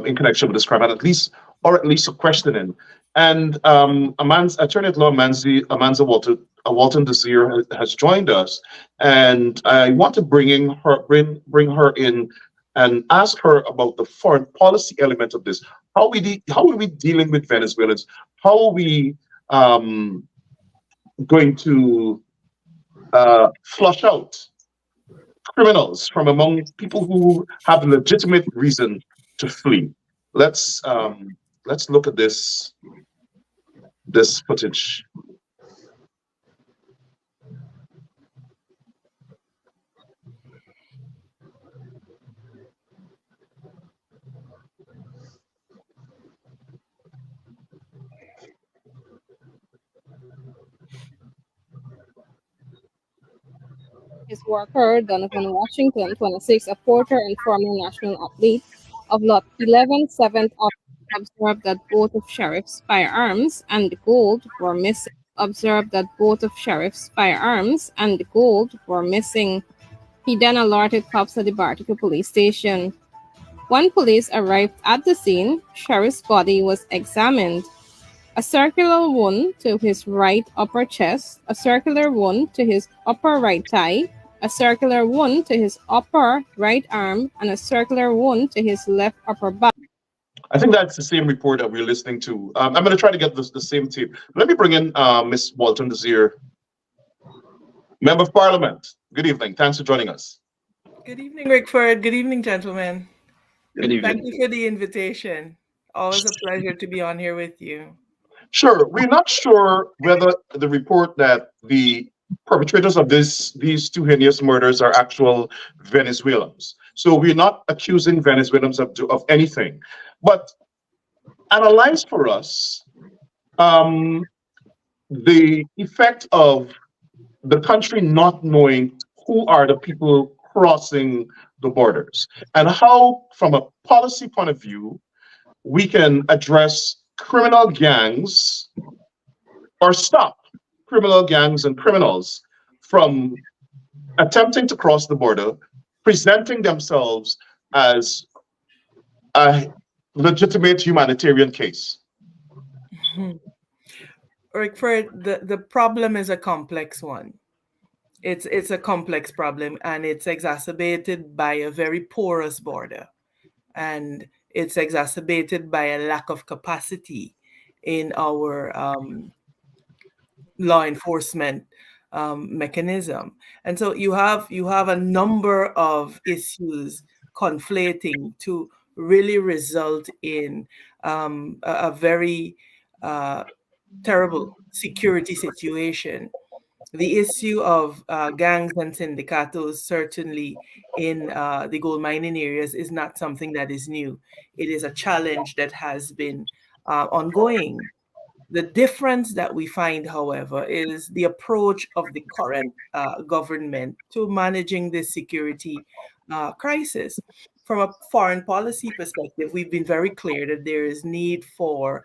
in connection with this crime, and or at least a questioning. And Attorney at Law Amanza Walton Desir has joined us, and I want to bring her in and ask her about the foreign policy element of this. How are we dealing with Venezuelans? How are we going to flush out criminals from among people who have legitimate reason to flee? Let's look at this footage. His worker, Donovan Washington, 26, a porter and former national athlete of Lot 11, 7th observed that both of sheriff's firearms and the gold were missing. He then alerted cops at the Bartica police station. When police arrived at the scene, Sheriff's body was examined. A circular wound to his right upper chest, a circular wound to his upper right thigh, a circular wound to his upper right arm, and a circular wound to his left upper back. I think that's the same report that we're listening to. I'm going to try to get the same tape. Let me bring in Ms. Walton Desir, Member of Parliament. Good evening. Thanks for joining us. Good evening, Rickford. Good evening, gentlemen. Good evening. Thank you for the invitation. Always a pleasure to be on here with you. Sure. We're not sure whether the report that the perpetrators of these two heinous murders are actual Venezuelans. So we're not accusing Venezuelans of anything. But analyze for us the effect of the country not knowing who are the people crossing the borders, and how, from a policy point of view, we can address criminal gangs or stop criminal gangs and criminals from attempting to cross the border, presenting themselves as a legitimate humanitarian case. Rickford, the problem is a complex one. It's a complex problem, and it's exacerbated by a very porous border, and it's exacerbated by a lack of capacity in our law enforcement mechanism. And so you have a number of issues conflating to really result in a very terrible security situation. The issue of gangs and syndicatos, certainly in the gold mining areas, is not something that is new. It is a challenge that has been ongoing. The difference that we find, however, is the approach of the current government to managing this security crisis. From a foreign policy perspective, we've been very clear that there is need for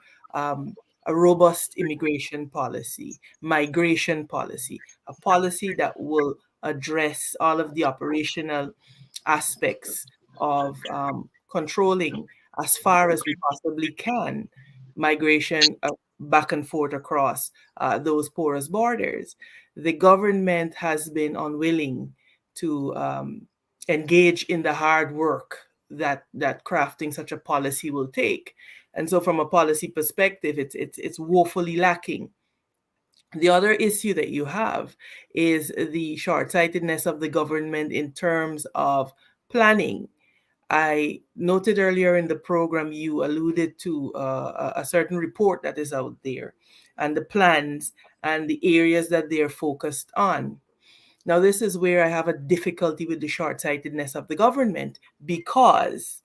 a robust immigration policy, migration policy, a policy that will address all of the operational aspects of controlling as far as we possibly can migration back and forth across those porous borders. The government has been unwilling to engage in the hard work that crafting such a policy will take. And so from a policy perspective, it's woefully lacking. The other issue that you have is the short-sightedness of the government in terms of planning. I noted earlier in the program you alluded to a certain report that is out there and the plans and the areas that they're focused on. Now, this is where I have a difficulty with the short-sightedness of the government, because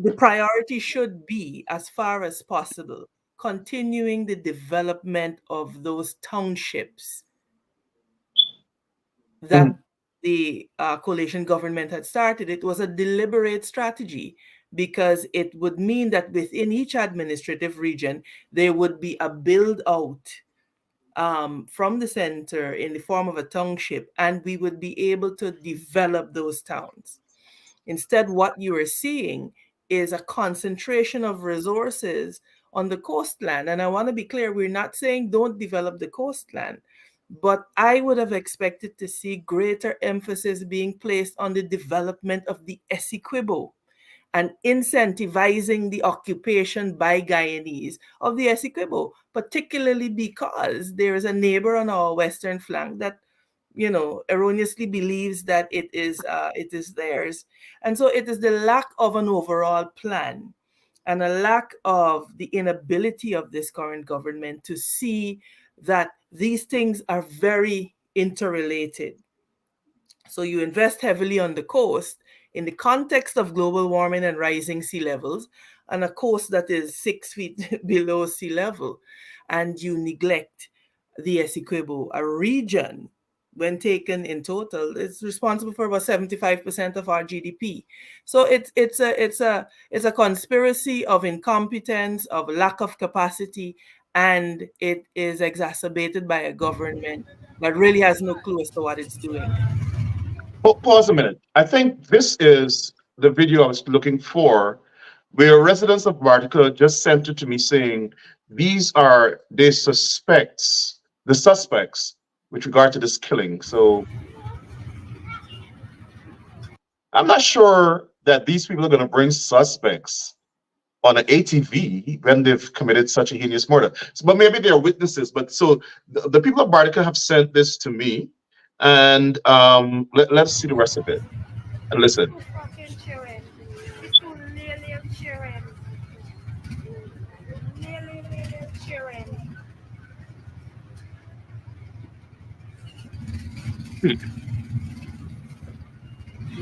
the priority should be, as far as possible, continuing the development of those townships that the coalition government had started. It was a deliberate strategy, because it would mean that within each administrative region, there would be a build out from the center in the form of a township, and we would be able to develop those towns. Instead, what you are seeing is a concentration of resources on the coastland. And I want to be clear, we're not saying don't develop the coastland, but I would have expected to see greater emphasis being placed on the development of the Essequibo and incentivizing the occupation by Guyanese of the Essequibo, particularly because there is a neighbor on our western flank that erroneously believes that it is theirs. And so it is the lack of an overall plan and a lack of the inability of this current government to see that these things are very interrelated. So you invest heavily on the coast in the context of global warming and rising sea levels, and a coast that is 6 feet below sea level, and you neglect the Essequibo, a region, when taken in total, is responsible for about 75% of our GDP. So it's a conspiracy of incompetence, of lack of capacity, and it is exacerbated by a government that really has no clue as to what it's doing. Pause a minute. I think this is the video I was looking for, where residents of Bartica just sent it to me saying these are the suspects with regard to this killing. So I'm not sure that these people are going to bring suspects on an ATV when they've committed such a heinous murder. But maybe they're witnesses. But so the people of Bartica have sent this to me, and let's see the rest of it and listen.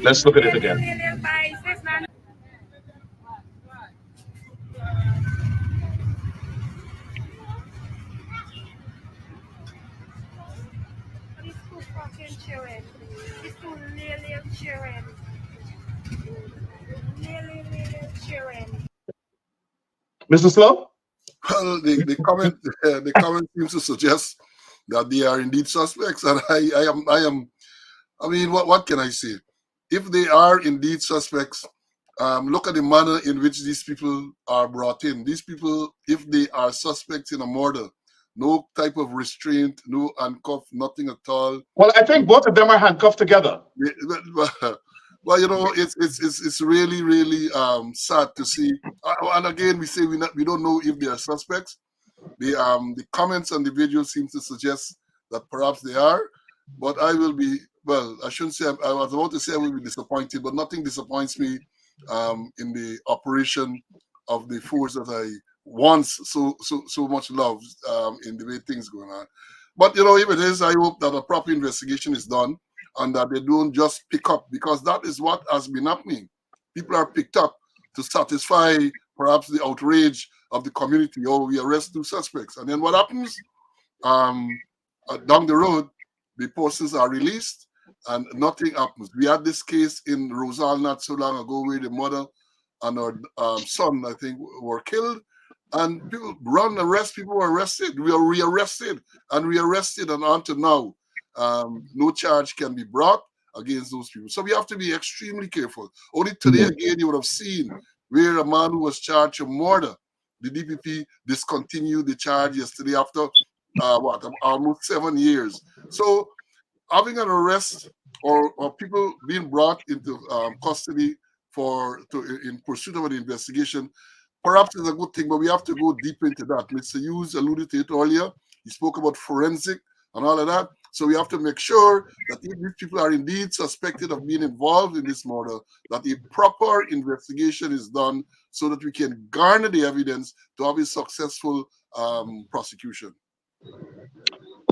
Let's look at it again. Mr. Slow? Well, the comment seems to suggest that they are indeed suspects, and I mean, what can I say? If they are indeed suspects, look at the manner in which these people are brought in. These people, if they are suspects in a murder, no type of restraint, no handcuff, nothing at all. Well, I think both of them are handcuffed together. Well, it's really, really sad to see. And again, we say we don't know if they are suspects, the comments on the video seem to suggest that perhaps they are, but I will be, well, I shouldn't say, I was about to say I will be disappointed, but nothing disappoints me in the operation of the force that I once so much loved in the way things going on. But if it is, I hope that a proper investigation is done and that they don't just pick up, because that is what has been happening. People are picked up to satisfy perhaps the outrage of the community. Oh, we arrest 2 suspects. And then what happens? Down the road, the persons are released and nothing happens. We had this case in Rosal not so long ago where the mother and her son, I think, were killed. And people run arrest, people were arrested. We are rearrested and rearrested, and until now, no charge can be brought against those people. So we have to be extremely careful. Only today, again, you would have seen where a man who was charged of murder, the DPP discontinued the charge yesterday after, almost 7 years. So having an arrest or people being brought into custody in pursuit of an investigation, perhaps is a good thing, but we have to go deep into that. Mr. Hughes alluded to it earlier. He spoke about forensic and all of that. So we have to make sure that if these people are indeed suspected of being involved in this murder, that a proper investigation is done so that we can garner the evidence to have a successful prosecution.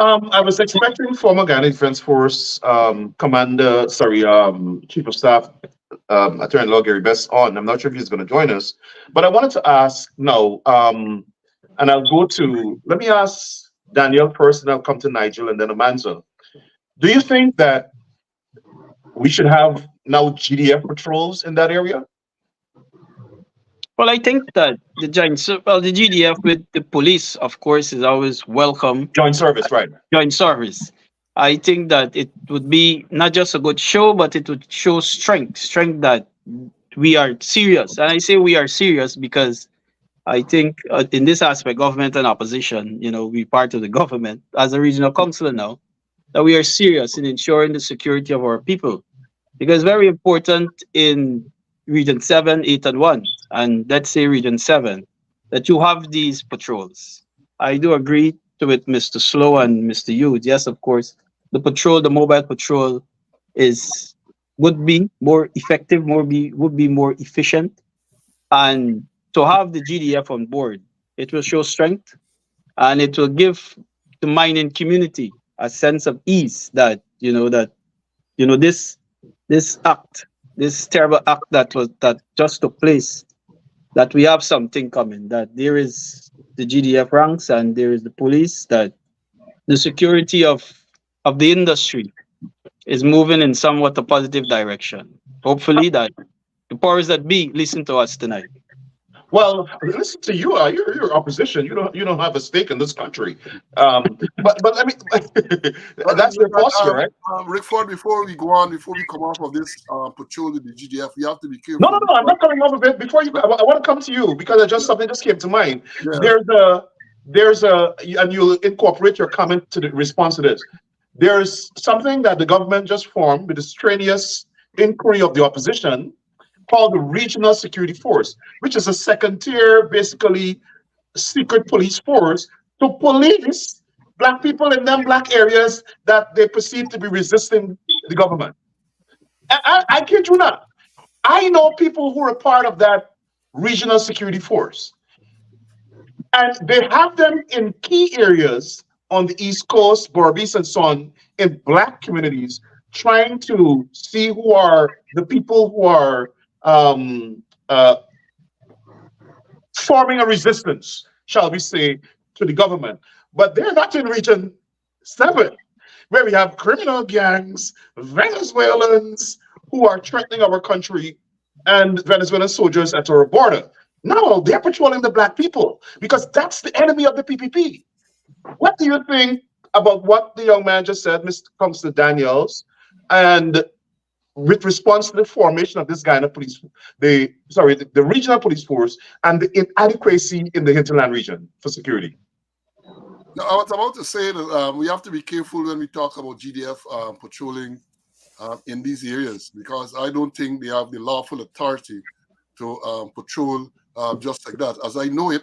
I was expecting former Guyana Defense Force Chief of Staff, Attorney Law Gary Best on. I'm not sure if he's going to join us, but I wanted to ask now, and let me ask Daniel first, and I'll come to Nigel and then Amanza. Do you think that we should have now GDF patrols in that area? Well, I think that the GDF with the police, of course, is always welcome. Joint service, right? Joint service. I think that it would be not just a good show, but it would show strength that we are serious. And I say we are serious because I think in this aspect, government and opposition, we part of the government as a regional councillor now, that we are serious in ensuring the security of our people. Because very important in Region 7, 8, and 1, and let's say Region 7, that you have these patrols. I do agree with Mr. Slow and Mr. Hughes. Yes, of course, the mobile patrol would be more effective, would be more efficient. And to have the GDF on board, it will show strength, and it will give the mining community a sense of ease that this terrible act that just took place, that we have something coming, that there is the GDF ranks and there is the police, that the security of the industry is moving in somewhat a positive direction. Hopefully that the powers that be listen to us tonight. Well, listen to you. You're opposition. You don't have a stake in this country. But let me. That's your posture, right? Rick Ford, before we come off of this patrol with the GDF, we have to be careful. No. I'm not coming off of it. Before you, I want to come to you because something just came to mind. Yeah. And you'll incorporate your comment to the response to this. There's something that the government just formed with the strenuous inquiry of the opposition, called the Regional Security Force, which is a second-tier, basically secret police force to police Black people in them Black areas that they perceive to be resisting the government. I kid you not. I know people who are part of that Regional Security Force, and they have them in key areas on the East Coast, Berbice and so on, in Black communities, trying to see who are the people who are forming a resistance, shall we say, to the government. But they're not in Region 7, where we have criminal gangs, Venezuelans who are threatening our country, and Venezuelan soldiers at our border. No, they're patrolling the Black people because that's the enemy of the PPP. What do you think about what the young man just said, Mr. Councillor Daniels, and with response to the formation of this Guyana police, the regional police force, and the inadequacy in the hinterland region for security? Now, I was about to say that we have to be careful when we talk about GDF patrolling in these areas, because I don't think they have the lawful authority to patrol just like that. As I know it,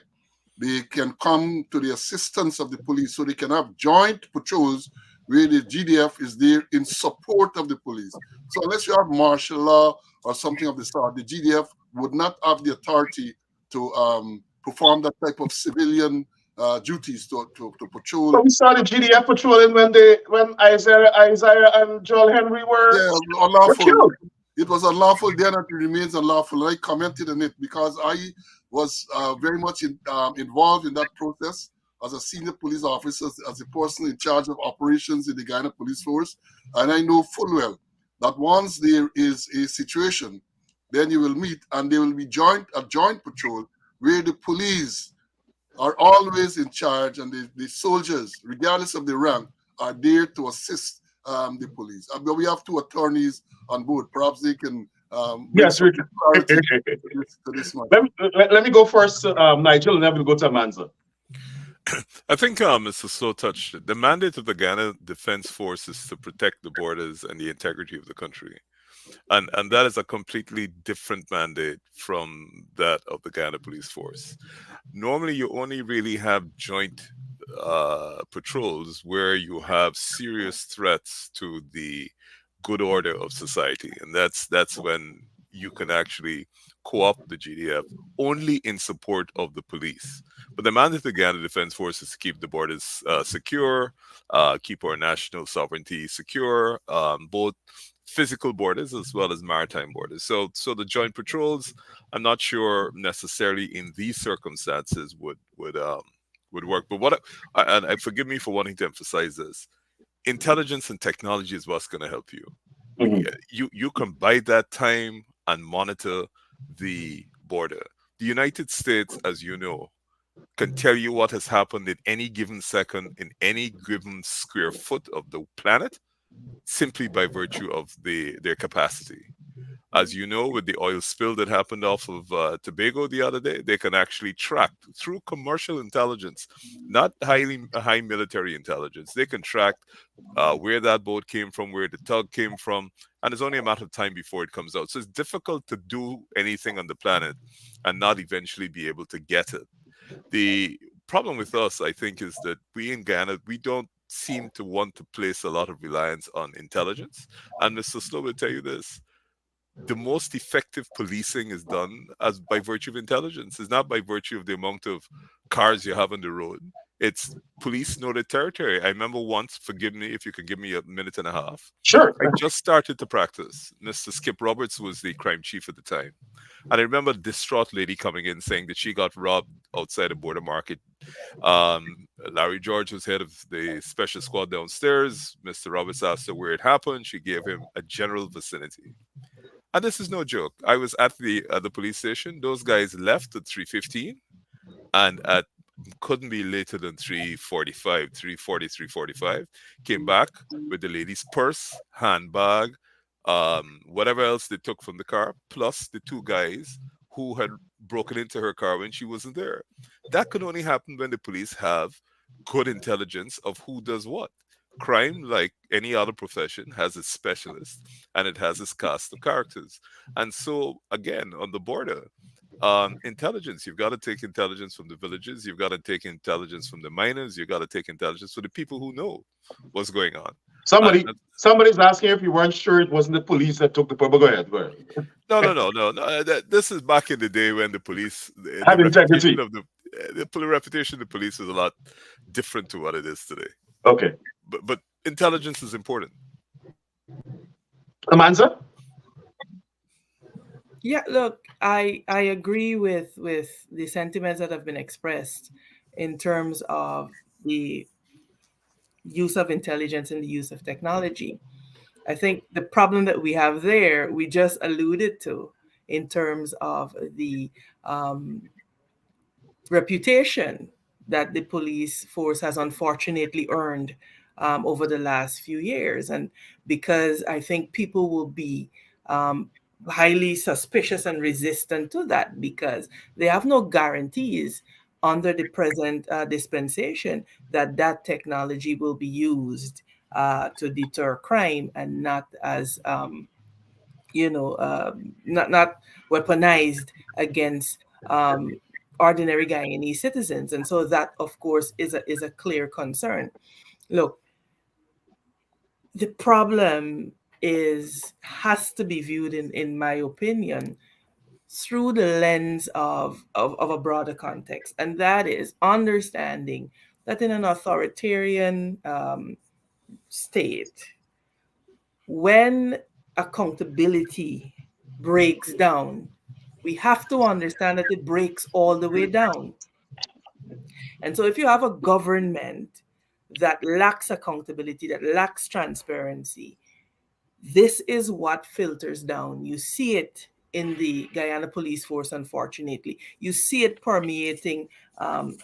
they can come to the assistance of the police, so they can have joint patrols where the GDF is there in support of the police. So unless you have martial law or something of the sort, the GDF would not have the authority to perform that type of civilian duties to patrol. But we saw the GDF patrolling when Isaiah and Joel Henry were Unlawful. killed. It was unlawful then, and it remains unlawful. I commented on it because I was very much involved in that process as a senior police officer, as a person in charge of operations in the Guyana Police Force. And I know full well that once there is a situation, then you will meet and there will be a joint patrol where the police are always in charge, and the soldiers, regardless of the rank, are there to assist the police. But we have two attorneys on board. Perhaps they can bring Yes, some Richard. clarity to this matter. Let me go first, Nigel, and then we'll go to Amanza. I think Mr. Slow touched it. The mandate of the Ghana Defense Force is to protect the borders and the integrity of the country. And that is a completely different mandate from that of the Ghana Police Force. Normally, you only really have joint patrols where you have serious threats to the good order of society, and that's when you can actually co-opt the GDF only in support of the police. But the mandate of the Ghana Defense Force is to keep the borders secure, keep our national sovereignty secure, both physical borders as well as maritime borders. So the joint patrols, I'm not sure necessarily in these circumstances would work. But and forgive me for wanting to emphasize this, intelligence and technology is what's going to help you. You can buy that time and monitor the border. The United States, as you know, can tell you what has happened in any given second in any given square foot of the planet simply by virtue of their capacity. As you know, with the oil spill that happened off of Tobago the other day, they can actually track through commercial intelligence, not high military intelligence. They can track where that boat came from, where the tug came from, and it's only a matter of time before it comes out. So it's difficult to do anything on the planet and not eventually be able to get it. The problem with us, I think, is that we in Ghana, we don't seem to want to place a lot of reliance on intelligence. And Mr. Slow will tell you this. The most effective policing is done as by virtue of intelligence. It's not by virtue of the amount of cars you have on the road. It's police know their territory. I remember once, forgive me if you could give me a minute and a half. Sure. I just started to practice. Mr. Skip Roberts was the crime chief at the time. And I remember a distraught lady coming in saying that she got robbed outside a border market. Larry George was head of the special squad downstairs. Mr. Roberts asked her where it happened. She gave him a general vicinity. And this is no joke. I was at the police station. Those guys left at 3:15, and at couldn't be later than 3:45, 3:40, 3:45. Came back with the lady's purse, handbag, whatever else they took from the car, plus the two guys who had broken into her car when she wasn't there. That could only happen when the police have good intelligence of who does what. Crime, like any other profession, has its specialists and it has its cast of characters. And so, again, on the border, intelligence, you've got to take intelligence from the villages, you've got to take intelligence from the miners, you've got to take intelligence from the people who know what's going on. Somebody's asking if you weren't sure it wasn't the police that took the pub. Go ahead. No. This is back in the day when the police had integrity. The reputation of the police is a lot different to what it is today. Okay. But intelligence is important. Amanza? Yeah, look, I agree with the sentiments that have been expressed in terms of the use of intelligence and the use of technology. I think the problem that we have there, we just alluded to in terms of the reputation that the police force has unfortunately earned over the last few years. And because I think people will be highly suspicious and resistant to that because they have no guarantees under the present dispensation that that technology will be used to deter crime and not as not weaponized against ordinary Guyanese citizens. And so that, of course, is a clear concern. Look, the problem has to be viewed, in my opinion, through the lens of a broader context, and that is understanding that in an authoritarian state, when accountability breaks down, we have to understand that it breaks all the way down. And so if you have a government that lacks accountability, that lacks transparency, this is what filters down. You see it in the Guyana police force, unfortunately. You see it permeating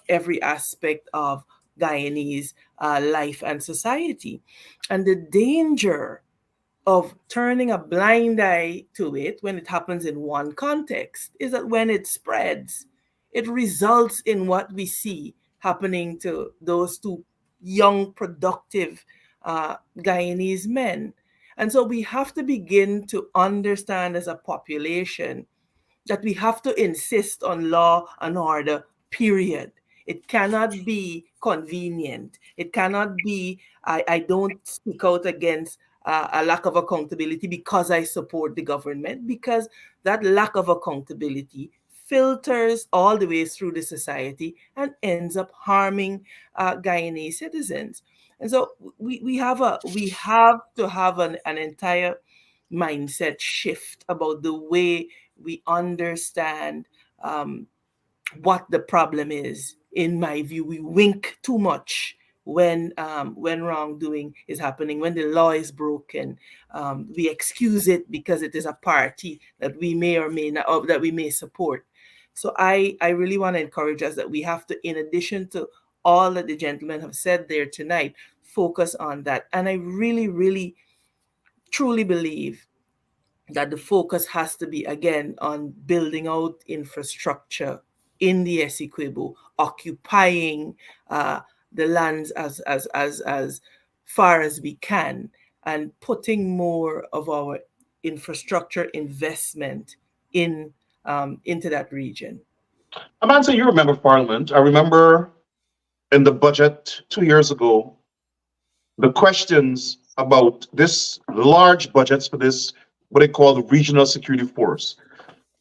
every aspect of Guyanese life and society. And the danger of turning a blind eye to it when it happens in one context is that when it spreads, it results in what we see happening to those two young, productive Guyanese men. And so we have to begin to understand as a population that we have to insist on law and order, period. It cannot be convenient. It cannot be, I don't speak out against a lack of accountability because I support the government, because that lack of accountability filters all the way through the society and ends up harming Guyanese citizens. And so we have to have an entire mindset shift about the way we understand what the problem is. In my view, we wink too much when wrongdoing is happening, when the law is broken. We excuse it because it is a party that we may or may not, or that we may support. So I really want to encourage us that we have to, in addition to all that the gentlemen have said there tonight, focus on that. And I really, really, truly believe that the focus has to be again on building out infrastructure in the Essequibo, occupying the lands as far as we can, and putting more of our infrastructure investment into that region. Amanda, you remember Parliament. I remember in the budget 2 years ago, the questions about this large budgets for this, what they call the regional security force.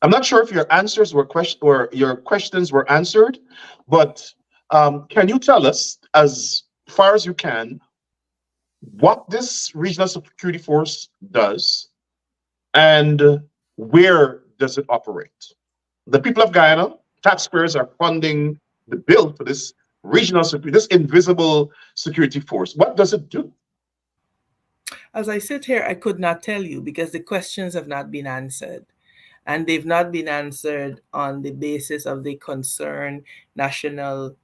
I'm not sure if your answers were or your questions were answered, but can you tell us, as far as you can, what this regional security force does and where does it operate? The people of Guyana, taxpayers are funding the bill for this regional security, this invisible security force. What does it do? As I sit here, I could not tell you because the questions have not been answered. And they've not been answered on the basis of the concern national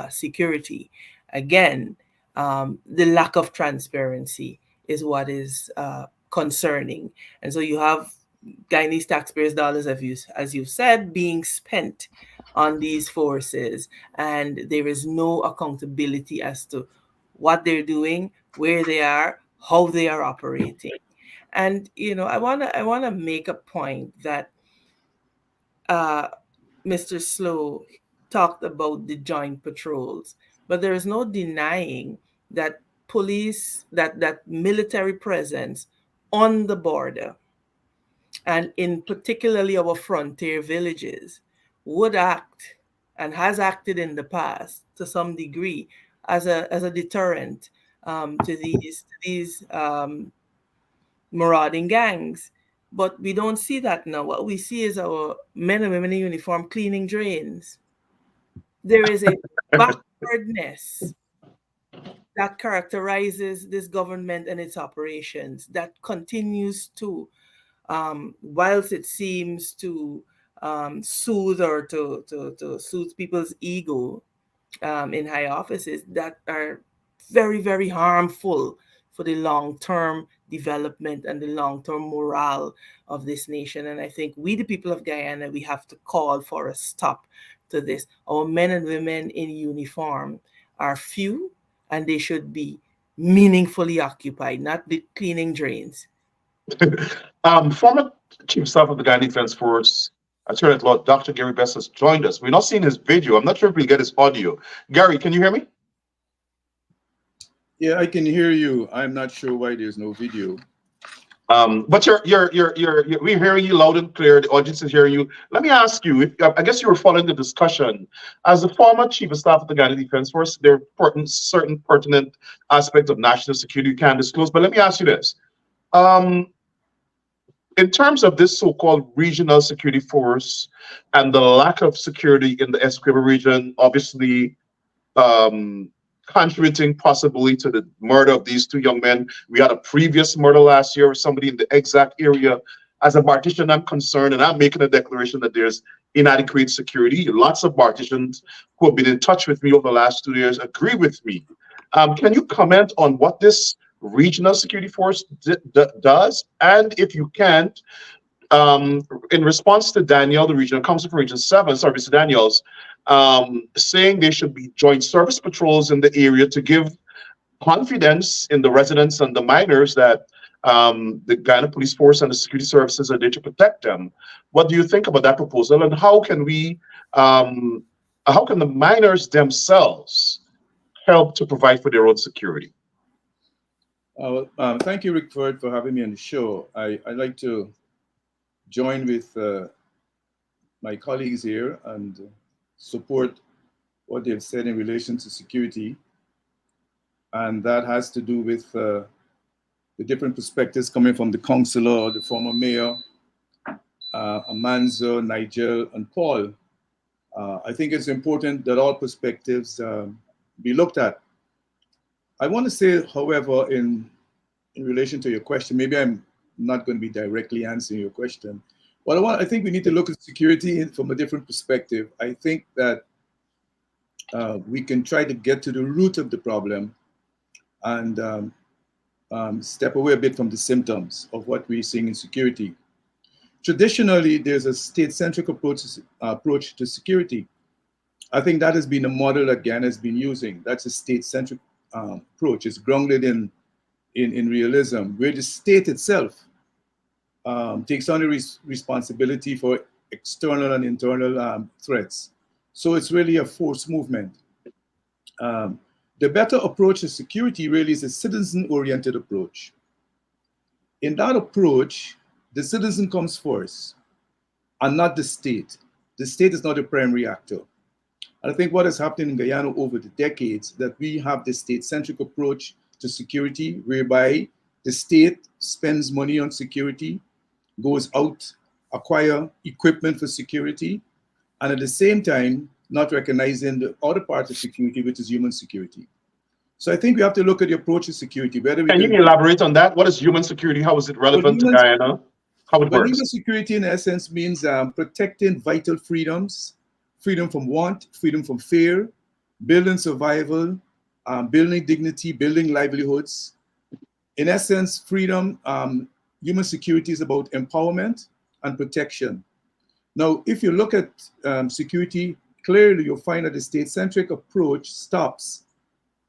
security. Again, the lack of transparency is what is concerning. And so you have Guyanese taxpayers' dollars, as you've said, being spent on these forces, and there is no accountability as to what they're doing, where they are, how they are operating. And I wanna make a point that Mr. Slow talked about the joint patrols, but there is no denying that that military presence on the border, and in particularly our frontier villages, would act and has acted in the past to some degree as a deterrent to these marauding gangs. But we don't see that now. What we see is our men and women in uniform cleaning drains. There is a backwardness that characterizes this government and its operations that continues to, whilst it seems to soothe or to soothe people's ego in high offices, that are very, very harmful for the long-term development and the long-term morale of this nation. And I think we, the people of Guyana, we have to call for a stop to this. Our men and women in uniform are few, and they should be meaningfully occupied, not be cleaning drains. Former Chief of Staff of the Guyana Defense Force, Attorney at Law Dr. Gary Best has joined us. We're not seeing his video. I'm not sure if we'll get his audio. Gary, can you hear me? Yeah, I can hear you. I'm not sure why there's no video. But we're hearing you loud and clear. The audience is hearing you. Let me ask you, if I guess you were following the discussion. As the former Chief of Staff of the Guyana Defense Force, there are certain pertinent aspects of national security you can disclose. But let me ask you this. In terms of this so-called regional security force and the lack of security in the Essequibo region, obviously contributing possibly to the murder of these two young men. We had a previous murder last year of somebody in the exact area. As a Bartician, I'm concerned, and I'm making a declaration that there's inadequate security. Lots of Barticians who have been in touch with me over the last 2 years agree with me. Can you comment on what this regional security force does? And if you can't, in response to Daniel, the regional counsel for Region 7, sorry, Mr. Daniels, saying there should be joint service patrols in the area to give confidence in the residents and the miners that the Guyana Police Force and the security services are there to protect them. What do you think about that proposal, and how can the miners themselves help to provide for their own security? Thank you, Rickford, for having me on the show. I'd like to join with my colleagues here and support what they've said in relation to security. And that has to do with the different perspectives coming from the councillor, the former mayor, Amanzo, Nigel, and Paul. I think it's important that all perspectives be looked at. I want to say, however, in relation to your question, maybe I'm not going to be directly answering your question. But I think we need to look at security from a different perspective. I think that we can try to get to the root of the problem and step away a bit from the symptoms of what we're seeing in security. Traditionally, there's a state-centric approach to security. I think that has been a model that Guyana has been using. That's a state-centric approach. It's grounded in realism, where the state itself takes on the responsibility for external and internal threats. So it's really a forced movement. The better approach to security really is a citizen-oriented approach. In that approach, the citizen comes first, and not the state. The state is not a primary actor. And I think what has happened in Guyana over the decades, that we have this state-centric approach to security, whereby the state spends money on security, goes out, acquire equipment for security, and at the same time, not recognizing the other part of security, which is human security. So I think we have to look at the approach to security. Can you elaborate on that? What is human security? How is it relevant to Guyana? How it works? Human security, in essence, means protecting vital freedoms, freedom from want, freedom from fear, building survival, building dignity, building livelihoods. In essence, freedom, human security is about empowerment and protection. Now, if you look at security, clearly you'll find that the state-centric approach stops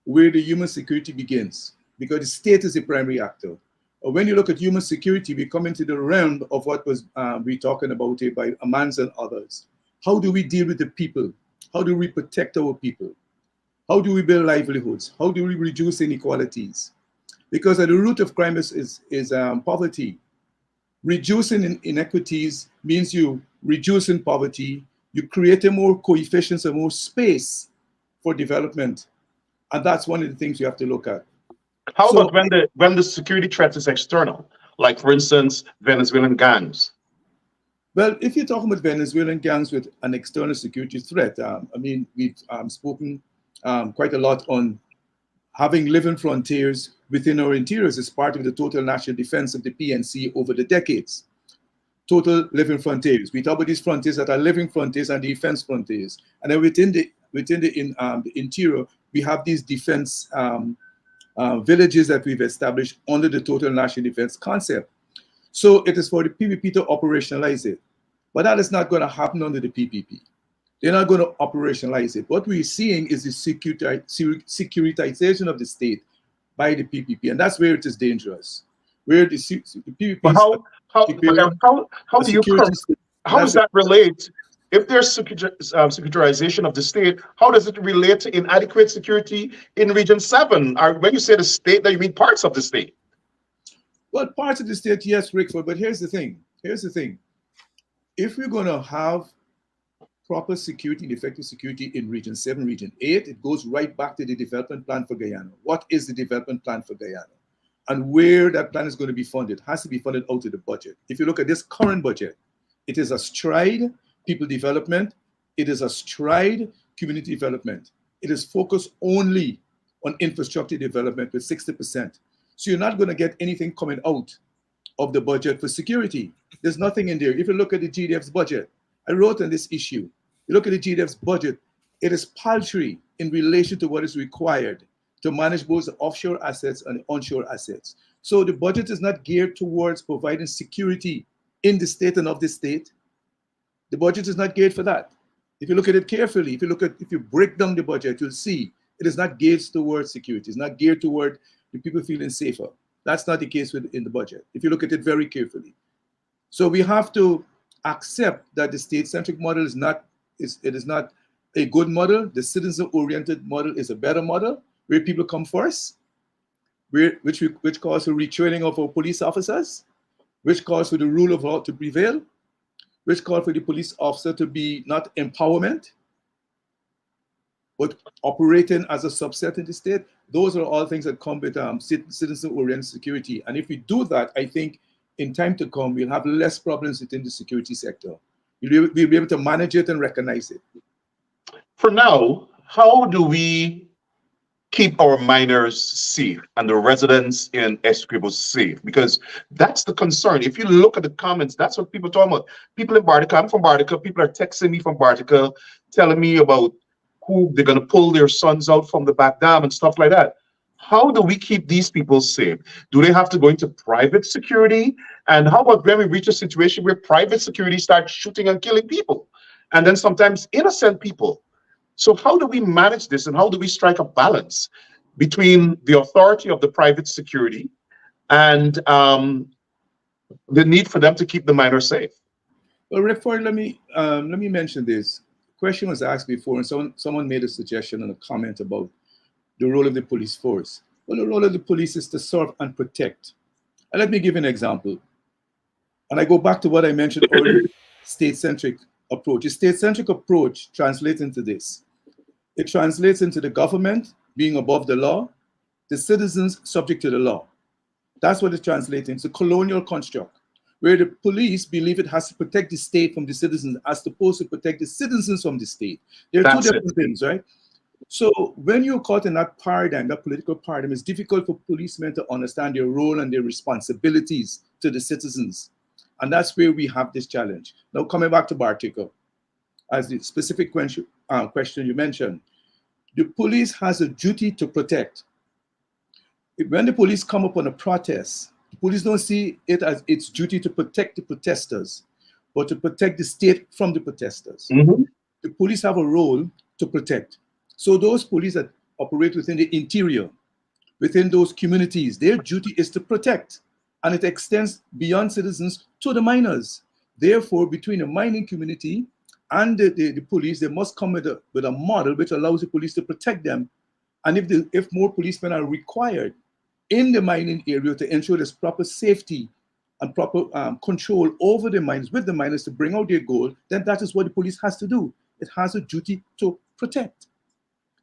where the human security begins, because the state is the primary actor. When you look at human security, we come into the realm of what was we talking about here by Amans and others. How do we deal with the people? How do we protect our people? How do we build livelihoods? How do we reduce inequalities? Because at the root of crime is poverty. Reducing inequities means you reducing poverty, you create more coefficients and more space for development. And that's one of the things you have to look at. How about when the security threat is external, like for instance, Venezuelan gangs? Well, if you're talking about Venezuelan gangs with an external security threat, I mean, we've spoken quite a lot on having living frontiers within our interiors as part of the total national defense of the PNC over the decades. Total living frontiers. We talk about these frontiers that are living frontiers and defense frontiers. And then within the interior, we have these defense villages that we've established under the total national defense concept. So it is for the PPP to operationalize it. But that is not going to happen under the PPP. They're not going to operationalize it. What we're seeing is the securitization of the state by the PPP, and that's where it is dangerous. Where the PPP. How does that relate? If there's securitization of the state, how does it relate to inadequate security in Region 7? Or when you say the state, that you mean parts of the state? Well, parts of the state, yes, Rickford, but here's the thing. Here's the thing. If we're going to have proper security and effective security in Region 7, Region 8, it goes right back to the development plan for Guyana. What is the development plan for Guyana? And where that plan is going to be funded has to be funded out of the budget. If you look at this current budget, it is a stride people development. It is a stride community development. It is focused only on infrastructure development with 60%. So you're not going to get anything coming out of the budget for security. There's nothing in there. If you look at the GDF's budget, I wrote on this issue, you look at the GDF's budget, it is paltry in relation to what is required to manage both the offshore assets and the onshore assets. So the budget is not geared towards providing security in the state and of the state. The budget is not geared for that. If you look at it carefully, if you break down the budget, you'll see it is not geared towards security. It's not geared toward the people feeling safer. That's not the case in the budget, if you look at it very carefully. So we have to accept that the state-centric model is not a good model. The citizen-oriented model is a better model, where people come first, which calls for retraining of our police officers, which calls for the rule of law to prevail, which calls for the police officer to be not empowerment, but operating as a subset in the state. Those are all things that come with citizen-oriented security. And if we do that, I think in time to come, we'll have less problems within the security sector. We'll be able to manage it and recognize it. For now, how do we keep our miners safe and the residents in Essequibo safe? Because that's the concern. If you look at the comments, that's what people are talking about. People in Bartica, I'm from Bartica, people are texting me from Bartica, telling me about who they're going to pull their sons out from the back dam and stuff like that. How do we keep these people safe? Do they have to go into private security? And how about when we reach a situation where private security starts shooting and killing people? And then sometimes innocent people. So how do we manage this, and how do we strike a balance between the authority of the private security and the need for them to keep the miners safe? Well, Redford, let me mention this. The question was asked before, and someone made a suggestion and a comment about the role of the police force. Well, the role of the police is to serve and protect. And let me give an example. And I go back to what I mentioned earlier, state-centric approach. A state-centric approach translates into this. It translates into the government being above the law, the citizens subject to the law. That's what it translates into. It's a colonial construct, where the police believe it has to protect the state from the citizens as opposed to protect the citizens from the state. There are two different things, right? So when you're caught in that paradigm, that political paradigm, it's difficult for policemen to understand their role and their responsibilities to the citizens. And that's where we have this challenge. Now, coming back to Bartica, as the specific question you mentioned, the police has a duty to protect. When the police come upon a protest, the police don't see it as its duty to protect the protesters, but to protect the state from the protesters. Mm-hmm. The police have a role to protect. So those police that operate within the interior, within those communities, their duty is to protect. And it extends beyond citizens to the miners. Therefore, between the mining community and the police, they must come with a model which allows the police to protect them. And if more policemen are required in the mining area to ensure there's proper safety and proper control over the mines, with the miners to bring out their goal, then that is what the police has to do. It has a duty to protect.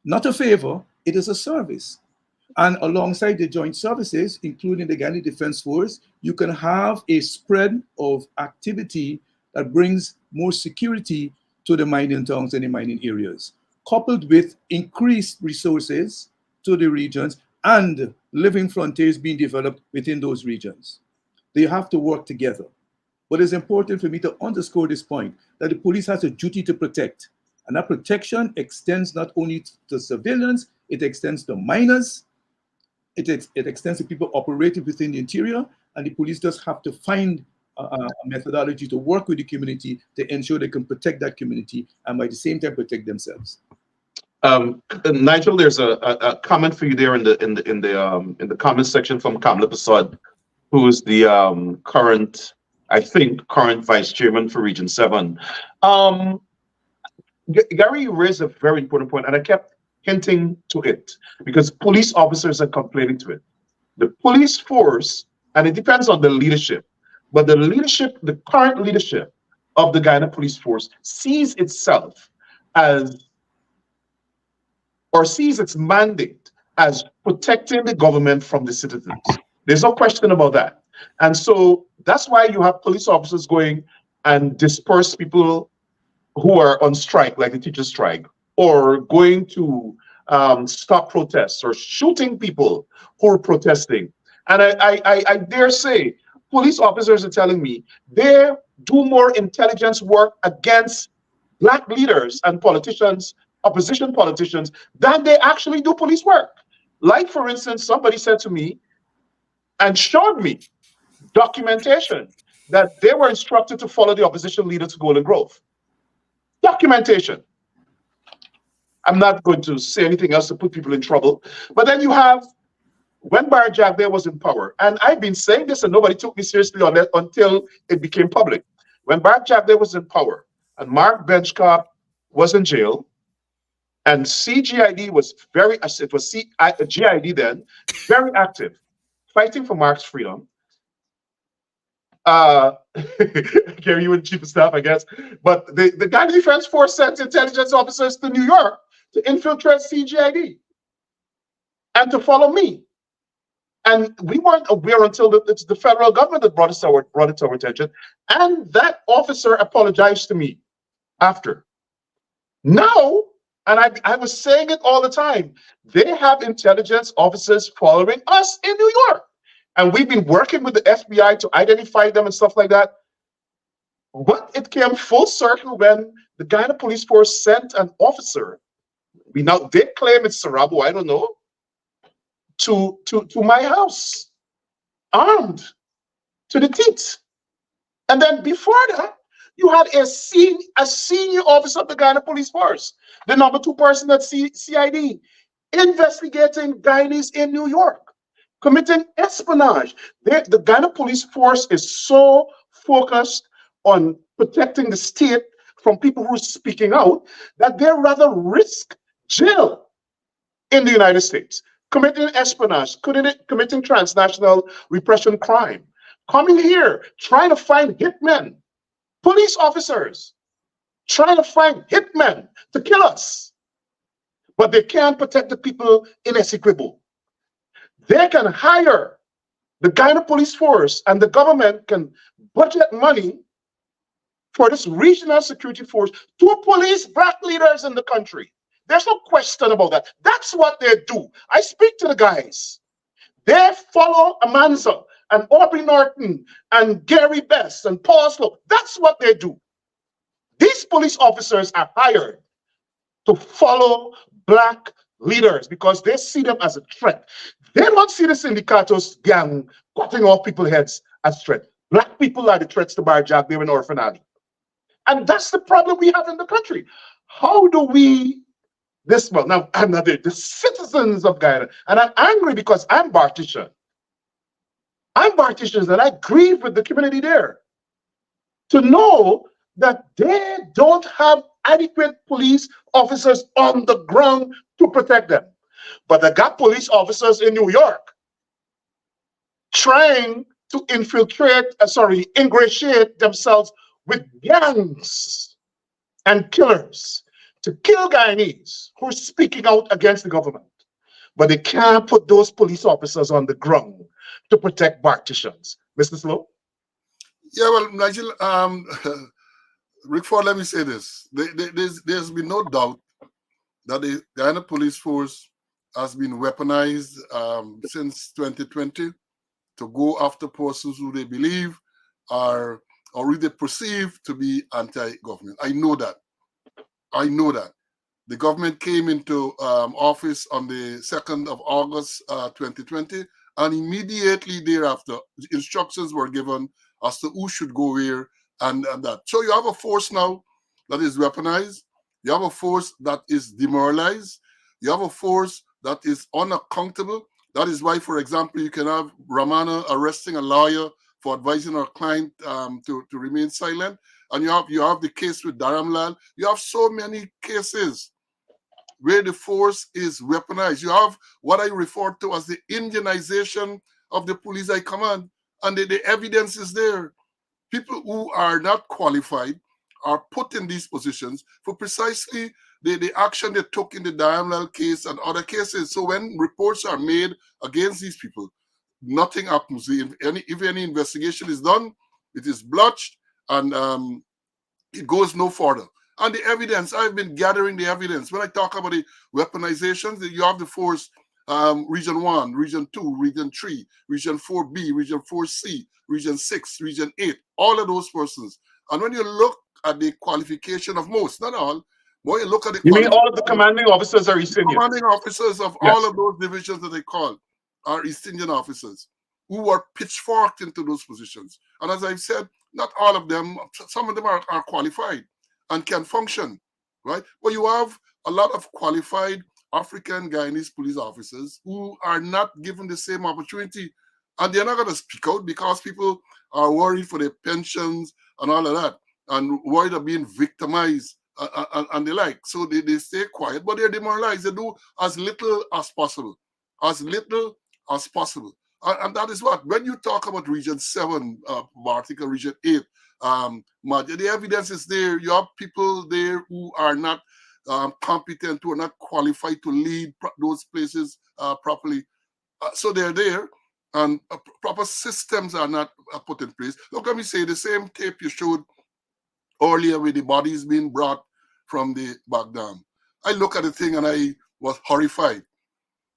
Not a favor, it is a service. And alongside the joint services, including the Guyana Defense Force, you can have a spread of activity that brings more security to the mining towns and the mining areas, coupled with increased resources to the regions and living frontiers being developed within those regions. They have to work together. But it's important for me to underscore this point, that the police has a duty to protect. And that protection extends not only to civilians, it extends to miners, it extends to people operating within the interior, and the police just have to find a methodology to work with the community to ensure they can protect that community and by the same time protect themselves. Nigel, there's a comment for you there in the comment section from Kamla Prasad, who is the current I think, current vice chairman for Region 7. Gary, you raised a very important point, and I kept hinting to it because police officers are complaining to it. The police force, and it depends on the leadership, but the leadership, the current leadership of the Guyana police force sees itself as, or sees its mandate as protecting the government from the citizens. There's no question about that. And so that's why you have police officers going and disperse people who are on strike, like the teachers' strike, or going to stop protests or shooting people who are protesting. And I dare say, police officers are telling me they do more intelligence work against black leaders and politicians, opposition politicians, than they actually do police work. Like, for instance, somebody said to me and showed me documentation that they were instructed to follow the opposition leader to Golden Grove. Documentation. I'm not going to say anything else to put people in trouble. But then you have, when Bartica was in power, and I've been saying this and nobody took me seriously on that until it became public. When Bartica was in power and Mark Benchcop was in jail, and CGID was very, it was GID then, very active, fighting for Mark's freedom. Gary, you were the chief of staff, I guess. But the Guyana Defense Force sent intelligence officers to New York to infiltrate CGID and to follow me. And we weren't aware until it's the federal government that brought it to our attention. And that officer apologized to me after. Now, and I was saying it all the time, they have intelligence officers following us in New York. And we've been working with the FBI to identify them and stuff like that. But it came full circle when the Guyana Police Force sent an officer, they claim it's Sarabo, I don't know, to my house, armed to the teeth. And then before that, you had a senior officer of the Guyana Police Force, the #2 person at CID, investigating Guyanese in New York, committing espionage. The Guyana Police Force is so focused on protecting the state from people who are speaking out that they rather risk jail in the United States, committing espionage, committing transnational repression crime, coming here, trying to find hitmen, police officers, trying to find hitmen to kill us. But they can't protect the people in Essequibo. They can hire the Guyana Police Force, and the government can budget money for this regional security force to police black leaders in the country. There's no question about that. That's what they do. I speak to the guys. They follow Amanza and Aubrey Norton and Gary Best and Paul Slope. That's what they do. These police officers are hired to follow black leaders because they see them as a threat. They don't see the Sindicatos gang cutting off people's heads as threat. Black people are the threats to Barjak, they're in Orphan Alley. And that's the problem we have in the country. How do we, now I'm not the citizens of Guyana, and I'm angry because I'm Bartician. I'm Bartician and I grieve with the community there to know that they don't have adequate police officers on the ground to protect them. But they got police officers in New York trying to ingratiate themselves with gangs and killers to kill Guyanese who are speaking out against the government. But they can't put those police officers on the ground to protect Barticians. Mr. Slow? Yeah, well, Nigel, Rick Ford, let me say this. There's been no doubt that the Guyana Police Force has been weaponized since 2020 to go after persons who they believe are or who they perceive to be anti-government. I know that. The government came into office on the 2nd of August 2020, and immediately thereafter, instructions were given as to who should go where and that. So you have a force now that is weaponized. You have a force that is demoralized. You have a force that is unaccountable. That is why, for example, you can have Ramana arresting a lawyer for advising our client to remain silent. And you have the case with Dharamlal. You have so many cases where the force is weaponized. You have what I refer to as the Indianization of the police high command, and the evidence is there. People who are not qualified are put in these positions for precisely the action they took in the Dharamlal case and other cases. So when reports are made against these people, nothing happens. If any investigation is done, it is blotched, and it goes no further. And the evidence, I've been gathering the evidence. When I talk about the weaponizations, you have the force, Region 1, Region 2, Region 3, Region 4B, Region 4C, Region 6, Region 8, all of those persons. And when you look at the qualification of most, not all, when you look at the You mean all of the commanding officers are East Indian? commanding officers of Yes. all of those divisions that they call are East Indian officers who were pitchforked into those positions. And as I've said, not all of them, some of them are qualified and can function, right? But you have a lot of qualified African Guyanese police officers who are not given the same opportunity, and they're not going to speak out because people are worried for their pensions and all of that, and worried of being victimized and the like. So they stay quiet, but they're demoralized. They do as little as possible, as little as possible. And that is what, when you talk about Region 7, Bartica, Region 8, the evidence is there. You have people there who are not competent, who are not qualified to lead those places properly. So they're there, and proper systems are not put in place. Look, let me say, the same tape you showed earlier with the bodies being brought from the Baghdad. I look at the thing and I was horrified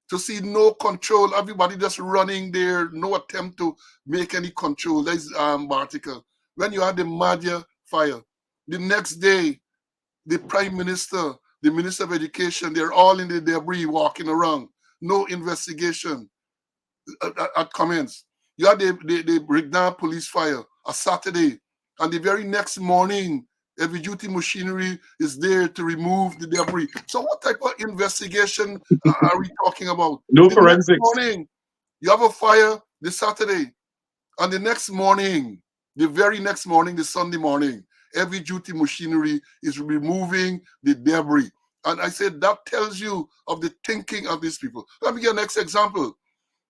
to see no control, everybody just running there, no attempt to make any control. That's Bartica. When you had the Madhya fire, the next day, the Prime Minister, the Minister of Education, they're all in the debris walking around. No investigation at commence. You had the Rignan police fire, a Saturday, and the very next morning, heavy duty machinery is there to remove the debris. So what type of investigation are we talking about? No The forensics. next morning, you have a fire this Saturday, and the next morning, the very next morning, the Sunday morning, heavy duty machinery is removing the debris. And I said that tells you of the thinking of these people. Let me give an next example.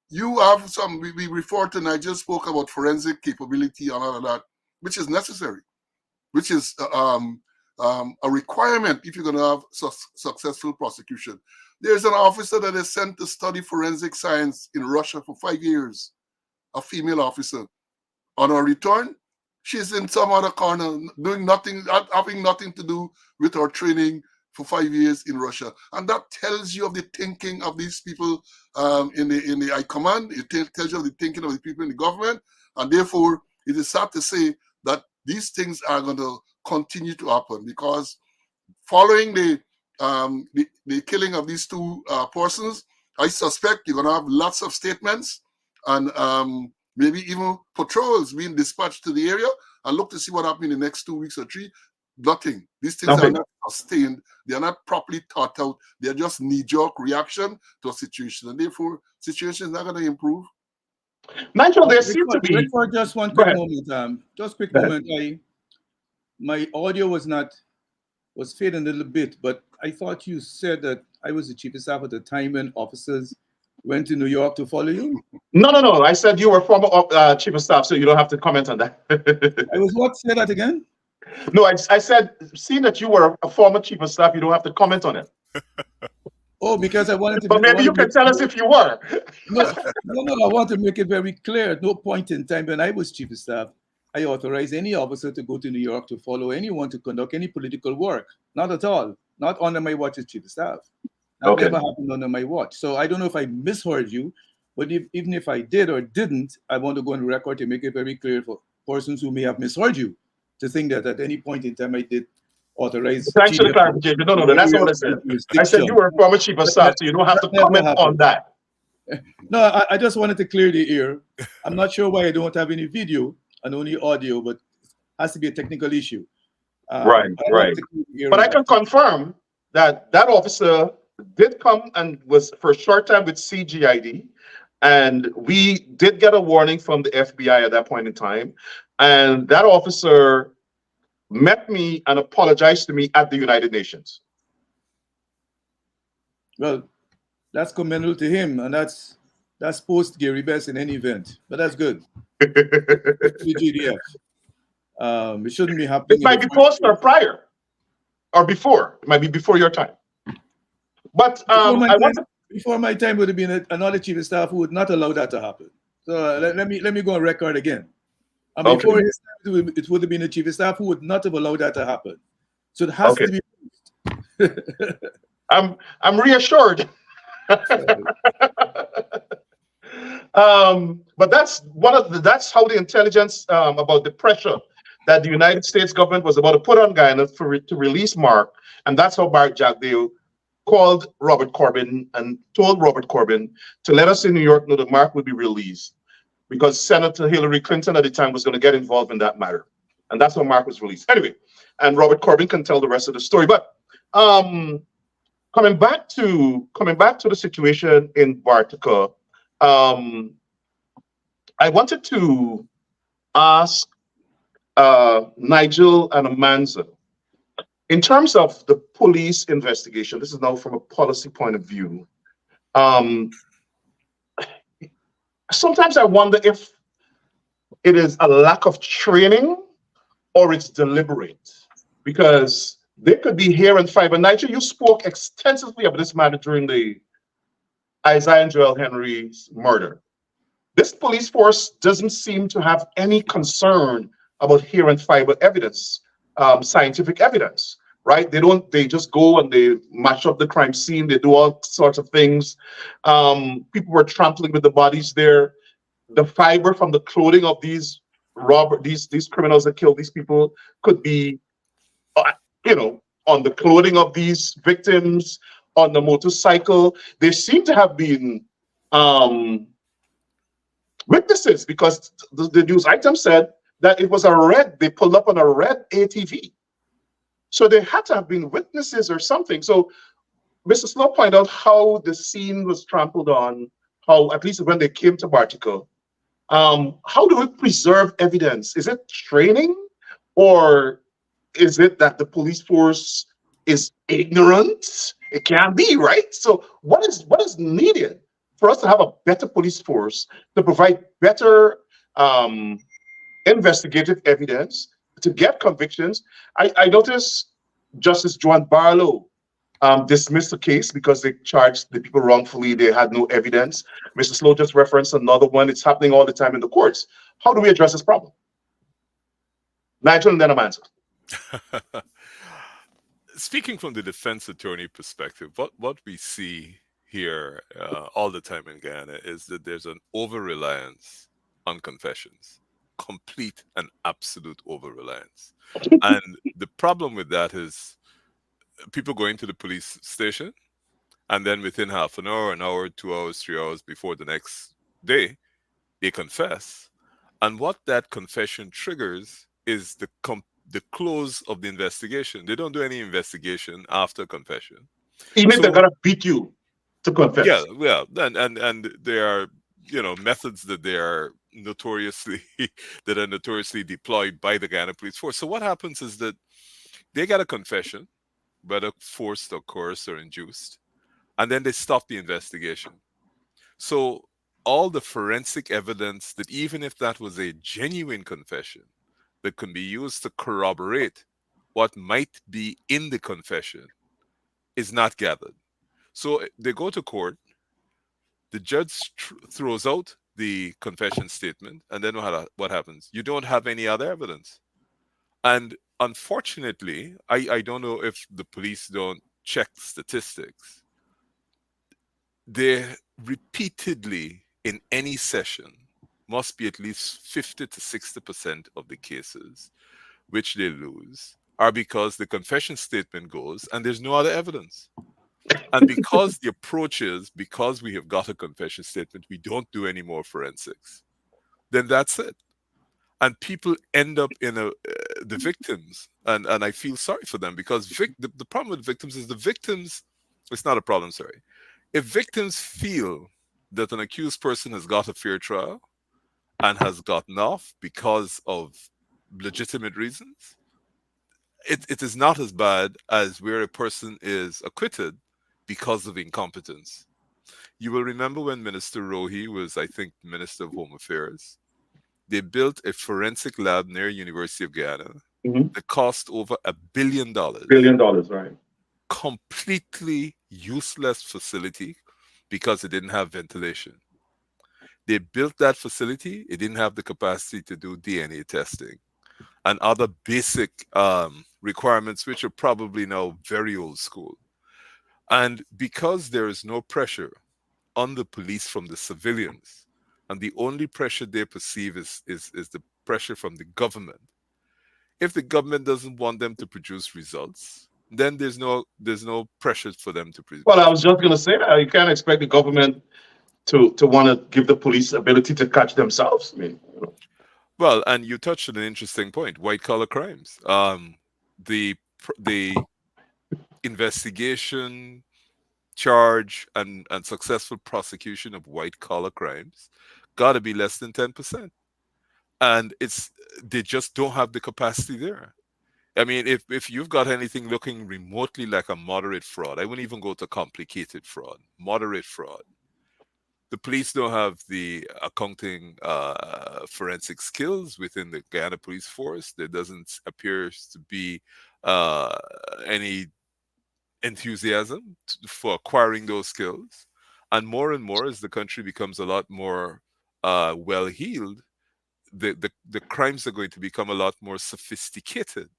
You have some, we refer to, and I just spoke about forensic capability and all of that, which is necessary, which is a requirement if you're going to have successful prosecution. There's an officer that is sent to study forensic science in Russia for 5 years, a female officer. On her return, she's in some other corner doing nothing, having nothing to do with her training for 5 years in Russia. And that tells you of the thinking of these people in the High Command. It tells you of the thinking of the people in the government. And therefore, it is sad to say that these things are going to continue to happen, because following the killing of these two persons, I suspect you're going to have lots of statements and maybe even patrols being dispatched to the area, and look to see what happens in the next 2 weeks or 3. Nothing. These things are not sustained. They are not properly thought out. They are just knee-jerk reaction to a situation, and therefore, situation is not going to improve. Nigel, there seems to be. For just one quick moment. Just quick moment. My audio was fading a little bit, but I thought you said that I was the chief of staff at the time when officers went to New York to follow you. No. I said you were former chief of staff, so you don't have to comment on that. I was what? Say that again. No, I said, seeing that you were a former chief of staff, you don't have to comment on it. Oh, because I wanted to. But maybe you can tell us if you were. No. I want to make it very clear. At no point in time when I was chief of staff, I authorized any officer to go to New York to follow anyone to conduct any political work. Not at all. Not under my watch as chief of staff. That never happened under my watch. So I don't know if I misheard you, but even if I did or didn't, I want to go on record to make it very clear for persons who may have misheard you to think that at any point in time I did authorize. Thanks for the clarification. No, that's not what I said. I said you were a former chief of staff, so you don't have to comment on that. No, I just wanted to clear the air. I'm not sure why I don't have any video and only audio, but it has to be a technical issue. Right. But I can confirm that officer did come and was for a short time with CGID, And we did get a warning from the FBI at that point in time. And that officer met me and apologized to me at the United Nations. Well, that's commendable to him, and that's post Gary Best in any event. But that's good. The GDF. It shouldn't be It happening. might be post or prior or before. It might be before your time. But before my time would have been another chief of staff who would not allow that to happen. So let me go on record again. And before okay. his time, it would have been a chief of staff who would not have allowed that to happen. So it has to be. I'm reassured. But that's how the intelligence about the pressure that the United States government was about to put on Guyana to release Mark, and that's how Bart Jagdeo called Robert Corbyn and told Robert Corbyn to let us in New York know that Mark would be released, because Senator Hillary Clinton at the time was going to get involved in that matter, and that's how Mark was released. Anyway, and Robert Corbyn can tell the rest of the story. But coming back to the situation in Bartica, I wanted to ask Nigel and Amanza, in terms of the police investigation, this is now from a policy point of view. Sometimes I wonder if it is a lack of training or it's deliberate, because there could be hair and fiber. Nigel, you spoke extensively about this matter during the Isaiah and Joel Henry's murder. This police force doesn't seem to have any concern about hair and fiber evidence, scientific evidence, right? They just go and they mash up the crime scene. They do all sorts of things. People were trampling with the bodies there. The fiber from the clothing of these criminals that killed these people could be, on the clothing of these victims, on the motorcycle. There seem to have been witnesses, because the news item said that it was they pulled up on a red ATV. So there had to have been witnesses or something. So Mr. Slow pointed out how the scene was trampled on, how, at least when they came to Bartica, how do we preserve evidence? Is it training, or is it that the police force is ignorant? It can't be, right? So what is needed for us to have a better police force to provide better investigative evidence to get convictions? I noticed Justice Joan Barlow dismissed the case because they charged the people wrongfully. They had no evidence. Mr. Slow just referenced another one. It's happening all the time in the courts. How do we address this problem? Nigel, and then Amanda. Speaking from the defense attorney perspective, what we see here all the time in Guyana is that there's an over-reliance on confessions, complete and absolute over-reliance. And the problem with that is people go into the police station, and then within half an hour, 2 hours, 3 hours before the next day, they confess. And what that confession triggers is the close of the investigation. They don't do any investigation after confession. Even if they're gonna beat you to confess. Yeah, and there are methods that are notoriously deployed by the Guyana police force. So what happens is that they get a confession, whether forced or coerced or induced, and then they stop the investigation. So all the forensic evidence that, even if that was a genuine confession, that can be used to corroborate what might be in the confession, is not gathered. So they go to court, the judge throws out the confession statement, and then what happens? You don't have any other evidence. And unfortunately, I don't know if the police don't check statistics. They repeatedly, in any session, must be at least 50 to 60% of the cases which they lose are because the confession statement goes and there's no other evidence. And because the approach is, because we have got a confession statement, we don't do any more forensics, then that's it. And people end up in the victims, and I feel sorry for them, because the problem with victims is it's not a problem, sorry. If victims feel that an accused person has got a fair trial and has gotten off because of legitimate reasons, it is not as bad as where a person is acquitted because of incompetence. You will remember when Minister Rohi was, I think, Minister of Home Affairs, they built a forensic lab near University of Guyana Mhm. that cost over $1 billion. $1 billion, right? Completely useless facility because it didn't have ventilation. They built that facility, it didn't have the capacity to do DNA testing and other basic requirements, which are probably now very old school. And because there is no pressure on the police from the civilians, and the only pressure they perceive is the pressure from the government. If the government doesn't want them to produce results, then there's no pressure for them to Well, I was produce. just going to say that you can't expect the government to want to give the police ability to catch themselves. I mean, Well, and you touched on an interesting point: white collar crimes. The investigation, charge, and successful prosecution of white collar crimes got to be less than 10%, and it's they just don't have the capacity there. I mean, if you've got anything looking remotely like a moderate fraud, I wouldn't even go to complicated fraud, moderate fraud. The police don't have the accounting forensic skills within the Guyana police force. There doesn't appear to be uh, any enthusiasm for acquiring those skills. And more, as the country becomes a lot more well heeled, the crimes are going to become a lot more sophisticated.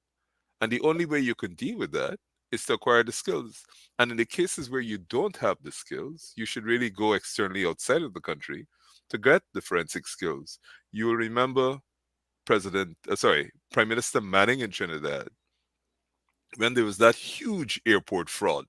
And the only way you can deal with that is to acquire the skills. And in the cases where you don't have the skills, you should really go externally outside of the country to get the forensic skills. You will remember Prime Minister Manning in Trinidad when there was that huge airport fraud,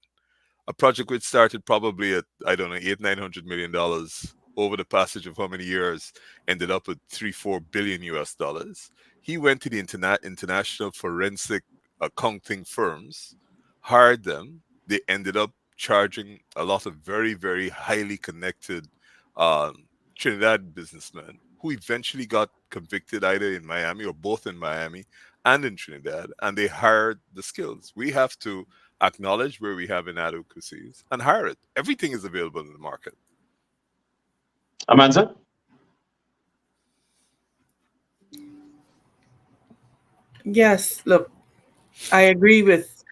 a project which started probably at, I don't know, 800-900 million dollars over the passage of how many years ended up at 3-4 billion US dollars. He went to the international forensic accounting firms, hired them. They ended up charging a lot of very, very highly connected Trinidad businessmen who eventually got convicted either in Miami or both in Miami and in Trinidad, and they hired the skills. We have to acknowledge where we have inadequacies and hire it. Everything is available in the market. Amanda? Yes, look, I agree with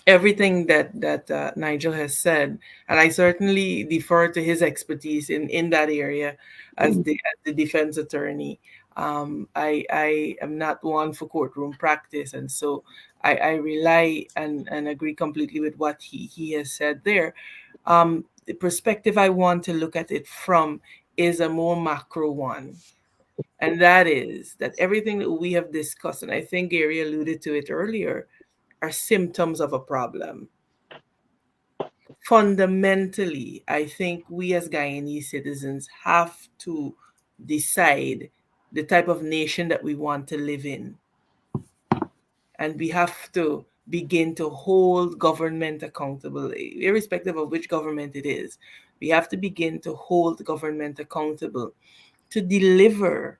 everything that Nigel has said, and I certainly defer to his expertise in that area as the defense attorney. I am not one for courtroom practice, and so I rely and agree completely with what he has said there. The perspective I want to look at it from is a more macro one. And that is that everything that we have discussed, and I think Gary alluded to it earlier, are symptoms of a problem. Fundamentally, I think we as Guyanese citizens have to decide the type of nation that we want to live in. And we have to begin to hold government accountable, irrespective of which government it is. We have to begin to hold government accountable to deliver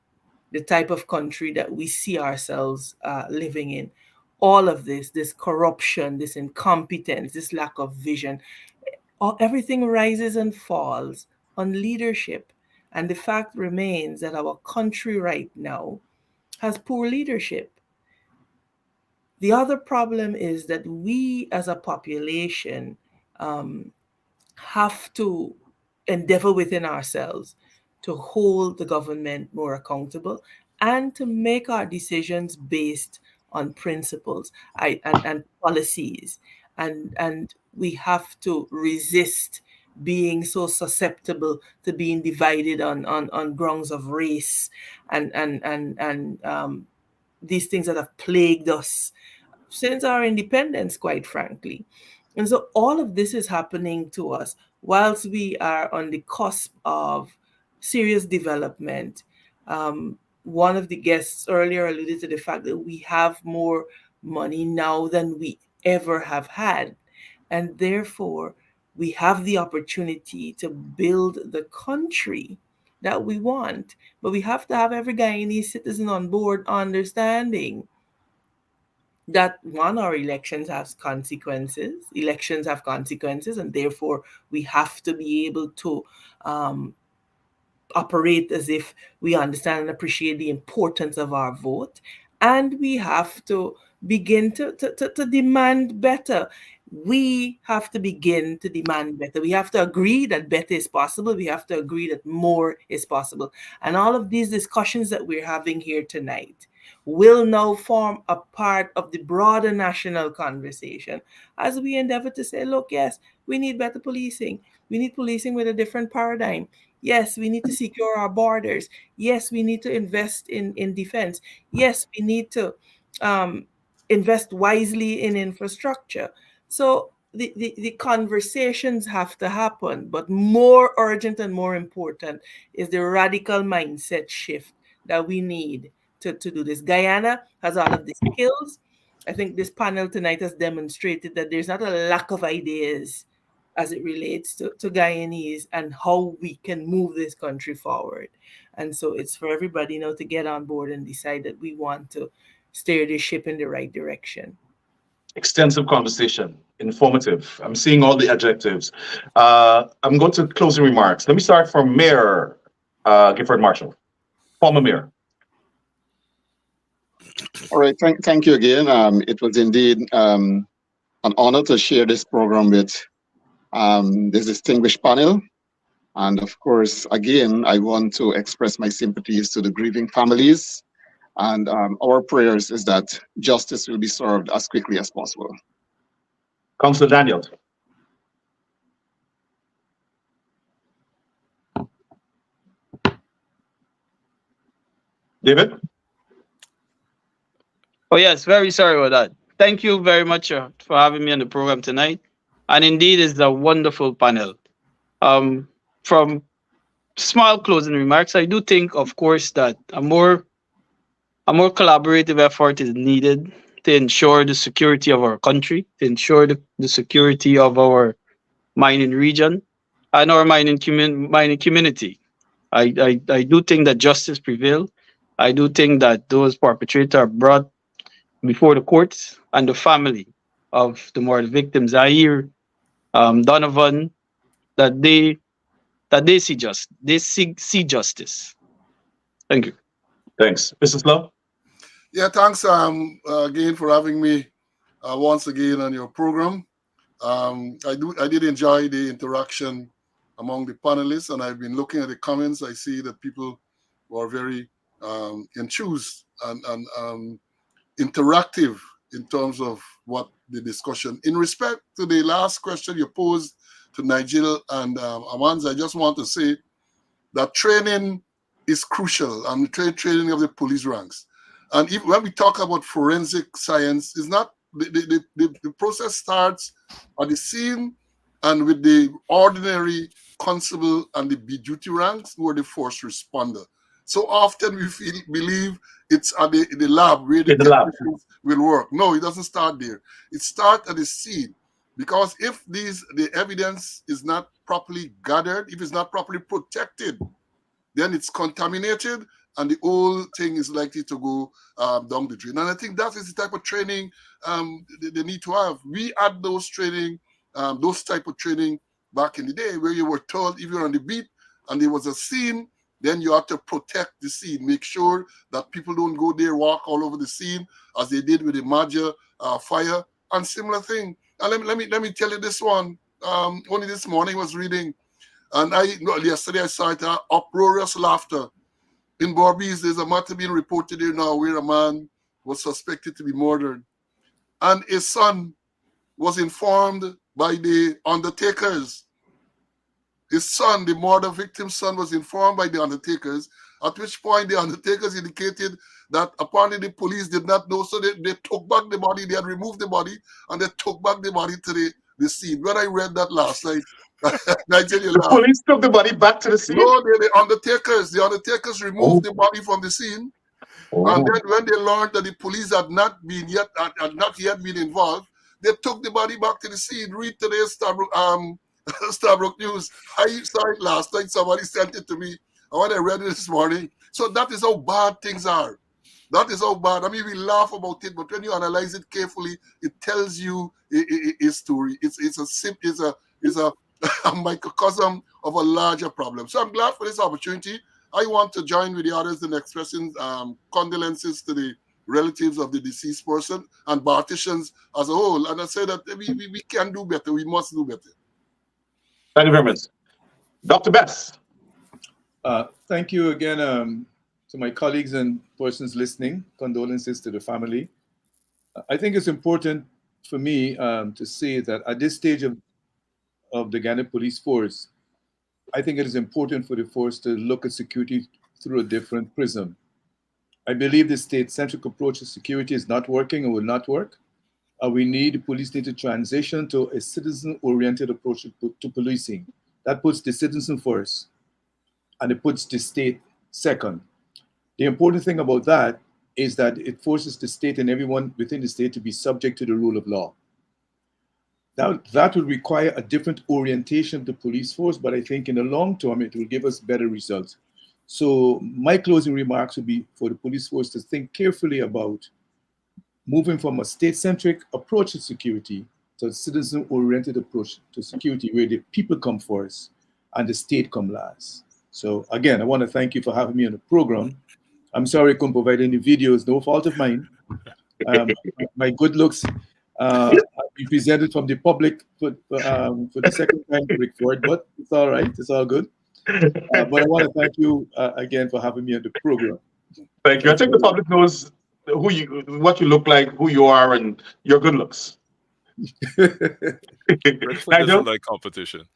the type of country that we see ourselves living in. All of this corruption, this incompetence, this lack of vision, everything rises and falls on leadership. And the fact remains that our country right now has poor leadership. The other problem is that we as a population um, have to endeavor within ourselves to hold the government more accountable and to make our decisions based on principles and policies. And we have to resist being so susceptible to being divided on grounds of race and these things that have plagued us since our independence, quite frankly. And so all of this is happening to us whilst we are on the cusp of serious development. One of the guests earlier alluded to the fact that we have more money now than we ever have had. And therefore, we have the opportunity to build the country that we want. But we have to have every Guyanese citizen on board, understanding that one, our elections have consequences. Elections have consequences, and therefore we have to be able to operate as if we understand and appreciate the importance of our vote. And we have to begin to demand better. We have to begin to demand better. We have to agree that better is possible. We have to agree that more is possible. And all of these discussions that we're having here tonight will now form a part of the broader national conversation as we endeavor to say, look, yes, we need better policing. We need policing with a different paradigm. Yes, we need to secure our borders. Yes, we need to invest in defense. Yes, we need to invest wisely in infrastructure. So the conversations have to happen, but more urgent and more important is the radical mindset shift that we need to do this. Guyana has all of the skills. I think this panel tonight has demonstrated that there's not a lack of ideas as it relates to Guyanese and how we can move this country forward. And so it's for everybody now to get on board and decide that we want to steer the ship in the right direction. Extensive conversation, informative. I'm seeing all the adjectives. I'm going to closing remarks. Let me start from Mayor Gifford Marshall, former mayor. All right, thank you again. It was indeed an honor to share this program with this distinguished panel. And of course, again, I want to express my sympathies to the grieving families. And our prayers is that justice will be served as quickly as possible. Councillor Daniel. David? Oh, yes, very sorry about that. Thank you very much for having me on the program tonight. And indeed, it's a wonderful panel. From small closing remarks, I do think, of course, that a more collaborative effort is needed to ensure the security of our country, to ensure the security of our mining region and our mining community. I do think that justice prevails. I do think that those perpetrators are brought before the courts and the family of the more victims. I hear Donovan that they see see justice. Thank you. Thanks. Mrs. Lowe? Yeah, thanks again for having me once again on your program. I did enjoy the interaction among the panelists, and I've been looking at the comments. I see that people were very enthused and interactive in terms of what the discussion. In respect to the last question you posed to Nigel and Amans, I just want to say that training is crucial, and training of the police ranks. And when we talk about forensic science, it's not the process starts at the scene and with the ordinary constable and the B duty ranks who are the first responder. So often we believe it's at the lab where the technicians will work. No, it doesn't start there. It starts at the scene, because if the evidence is not properly gathered, if it's not properly protected, then it's contaminated and the whole thing is likely to go down the drain. And I think that is the type of training they need to have. We had those type of training back in the day where you were told if you're on the beat and there was a scene, then you have to protect the scene, make sure that people don't go there, walk all over the scene as they did with the Maja fire and similar thing. And let me tell you this one. Only this morning I was reading, and yesterday I saw it, uproarious laughter. In Barbados, there's a matter being reported here now where a man was suspected to be murdered. And his son was informed by the undertakers. His son, the murder victim's son, was informed by the undertakers, at which point the undertakers indicated that apparently the police did not know, so they took back the body, they had removed the body, and they took back the body to the scene. When I read that last night, the police took the body back to the scene? No, the undertakers removed the body from the scene. And then when they learned that the police had not yet been involved, they took the body back to the scene. Read today's Starbrook News. I saw it last night. Somebody sent it to me. And when I read it this morning, so that is how bad things are. That is how bad. I mean, we laugh about it, but when you analyze it carefully, it tells you a story. It's a microcosm of a larger problem. So I'm glad for this opportunity. I want to join with the others in expressing condolences to the relatives of the deceased person and Barticians as a whole. And I say that we can do better. We must do better. Thank you very much. Dr. Best. Thank you again to my colleagues and persons listening. Condolences to the family. I think it's important for me to say that at this stage of the Guyana Police Force, I think it is important for the force to look at security through a different prism. I believe the state-centric approach to security is not working and will not work. The police need to transition to a citizen-oriented approach to policing. That puts the citizen first, and it puts the state second. The important thing about that is that it forces the state and everyone within the state to be subject to the rule of law. That will require a different orientation of the police force, but I think in the long term, it will give us better results. So my closing remarks would be for the police force to think carefully about moving from a state-centric approach to security to a citizen-oriented approach to security, where the people come first and the state come last. So again, I want to thank you for having me on the program. I'm sorry I couldn't provide any videos, no fault of mine. My good looks be presented from the public for the second time, Rick Ford, but it's all right, it's all good. But I want to thank you again for having me on the program. Thank you. I think the public knows what you look like, who you are, and your good looks. Redford doesn't like competition.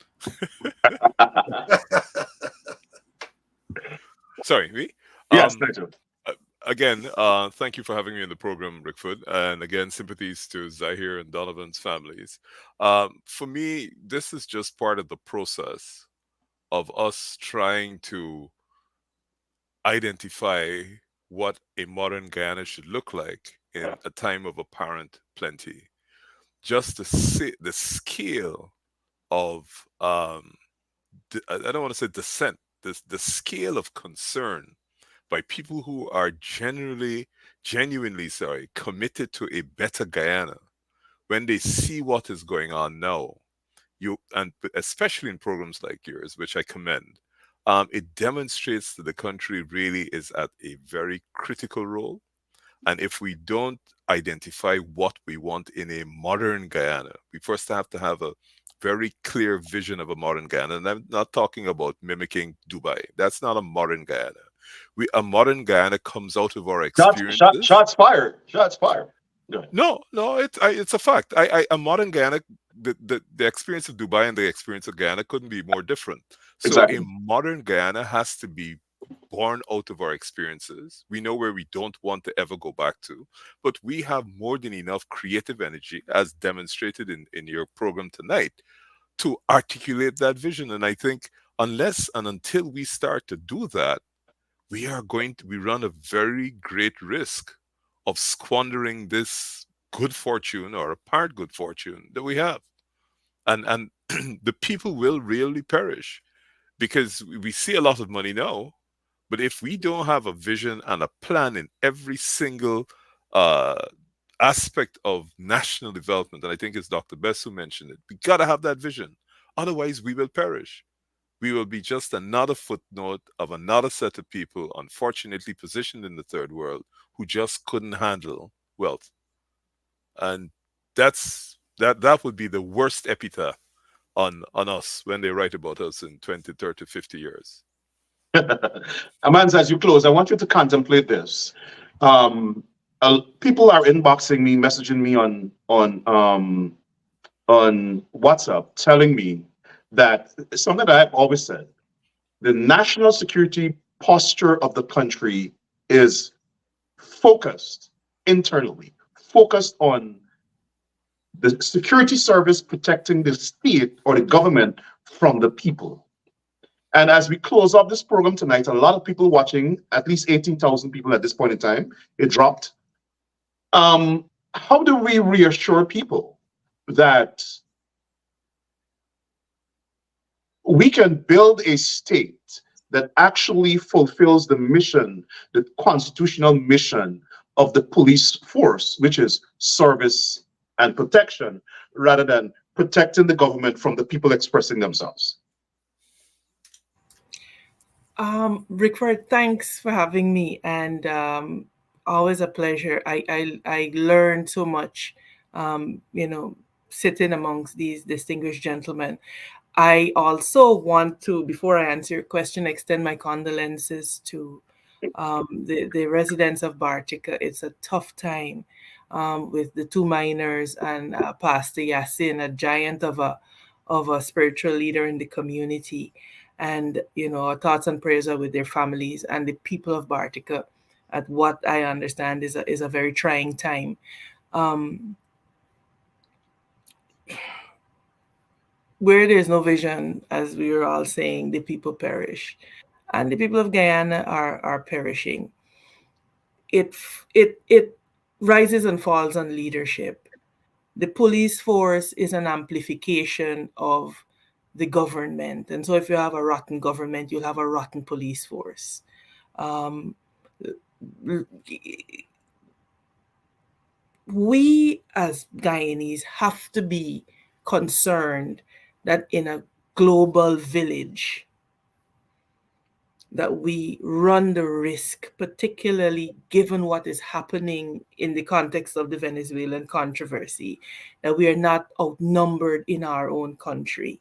Sorry, me? Yes, Nigel. Again, thank you for having me in the program, Rickford. And again, sympathies to Zahir and Donovan's families. For me, this is just part of the process of us trying to identify what a modern Guyana should look like in a time of apparent plenty. Just to see the scale of, I don't want to say dissent, the scale of concern by people who are genuinely committed to a better Guyana, when they see what is going on now, and especially in programs like yours, which I commend, it demonstrates that the country really is at a very critical role. And if we don't identify what we want in a modern Guyana, we first have to have a very clear vision of a modern Guyana. And I'm not talking about mimicking Dubai. That's not a modern Guyana. A modern Guyana comes out of our experiences. Shots fired. Shots fired. No, it's a fact. A modern Guyana, the experience of Dubai and the experience of Guyana couldn't be more different. So exactly. A modern Guyana has to be born out of our experiences. We know where we don't want to ever go back to, but we have more than enough creative energy, as demonstrated in your program tonight, to articulate that vision. And I think unless and until we start to do that, we run a very great risk of squandering this good fortune or apparent good fortune that we have. And the people will really perish, because we see a lot of money now, but if we don't have a vision and a plan in every single aspect of national development, and I think it's Dr. Bess who mentioned it, we got to have that vision. Otherwise, we will perish. We will be just another footnote of another set of people, unfortunately positioned in the third world, who just couldn't handle wealth. And that would be the worst epitaph on us when they write about us in 20, 30, 50 years. Amans, as you close, I want you to contemplate this. People are inboxing me, messaging me on WhatsApp, telling me that something that I've always said: the national security posture of the country is focused internally, focused on the security service protecting the state or the government from the people. And as we close off this program tonight, a lot of people watching, at least 18,000 people at this point in time, it dropped. How do we reassure people that we can build a state that actually fulfills the mission, the constitutional mission of the police force, which is service and protection, rather than protecting the government from the people expressing themselves. Rickford, thanks for having me, and always a pleasure. I learned so much, sitting amongst these distinguished gentlemen. I also want to, before I answer your question, extend my condolences to the residents of Bartica. It's a tough time with the two miners and Pastor Yasin, a giant of a spiritual leader in the community. And our thoughts and prayers are with their families and the people of Bartica at what I understand is a very trying time. Where there's no vision, as we were all saying, the people perish, and the people of Guyana are perishing. It rises and falls on leadership. The police force is an amplification of the government, and so if you have a rotten government, you'll have a rotten police force. We as Guyanese have to be concerned that in a global village that we run the risk, particularly given what is happening in the context of the Venezuelan controversy, that we are not outnumbered in our own country.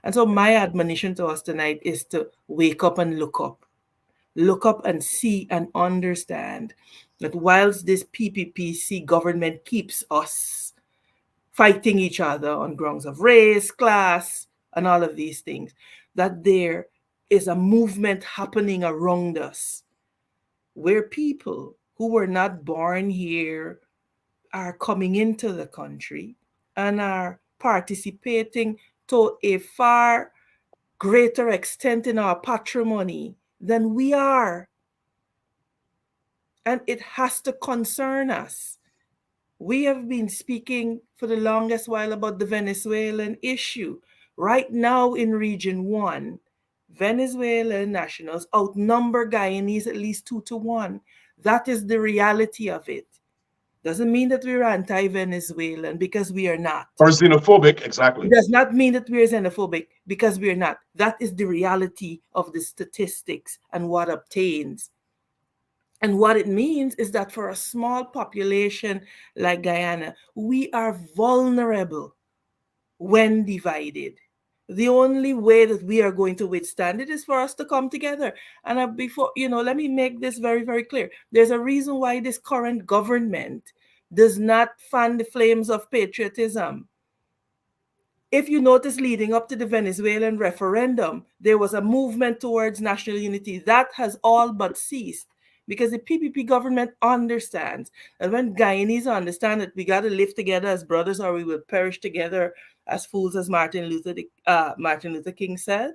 And so my admonition to us tonight is to wake up and look up. Look up and see and understand that whilst this PPPC government keeps us fighting each other on grounds of race, class, and all of these things, that there is a movement happening around us where people who were not born here are coming into the country and are participating to a far greater extent in our patrimony than we are. And it has to concern us. We have been speaking for the longest while about the Venezuelan issue. Right now in Region 1, Venezuelan nationals outnumber Guyanese at least 2-1. That is the reality of it. Doesn't mean that we're anti-Venezuelan, because we are not. Or xenophobic, exactly. It does not mean that we're xenophobic, because we're not. That is the reality of the statistics and what obtains. And what it means is that for a small population like Guyana, we are vulnerable when divided. The only way that we are going to withstand it is for us to come together. And let me make this very, very clear. There's a reason why this current government does not fan the flames of patriotism. If you notice, leading up to the Venezuelan referendum, there was a movement towards national unity. That has all but ceased, because the PPP government understands that when Guyanese understand that we got to live together as brothers or we will perish together as fools, as Martin Luther King said,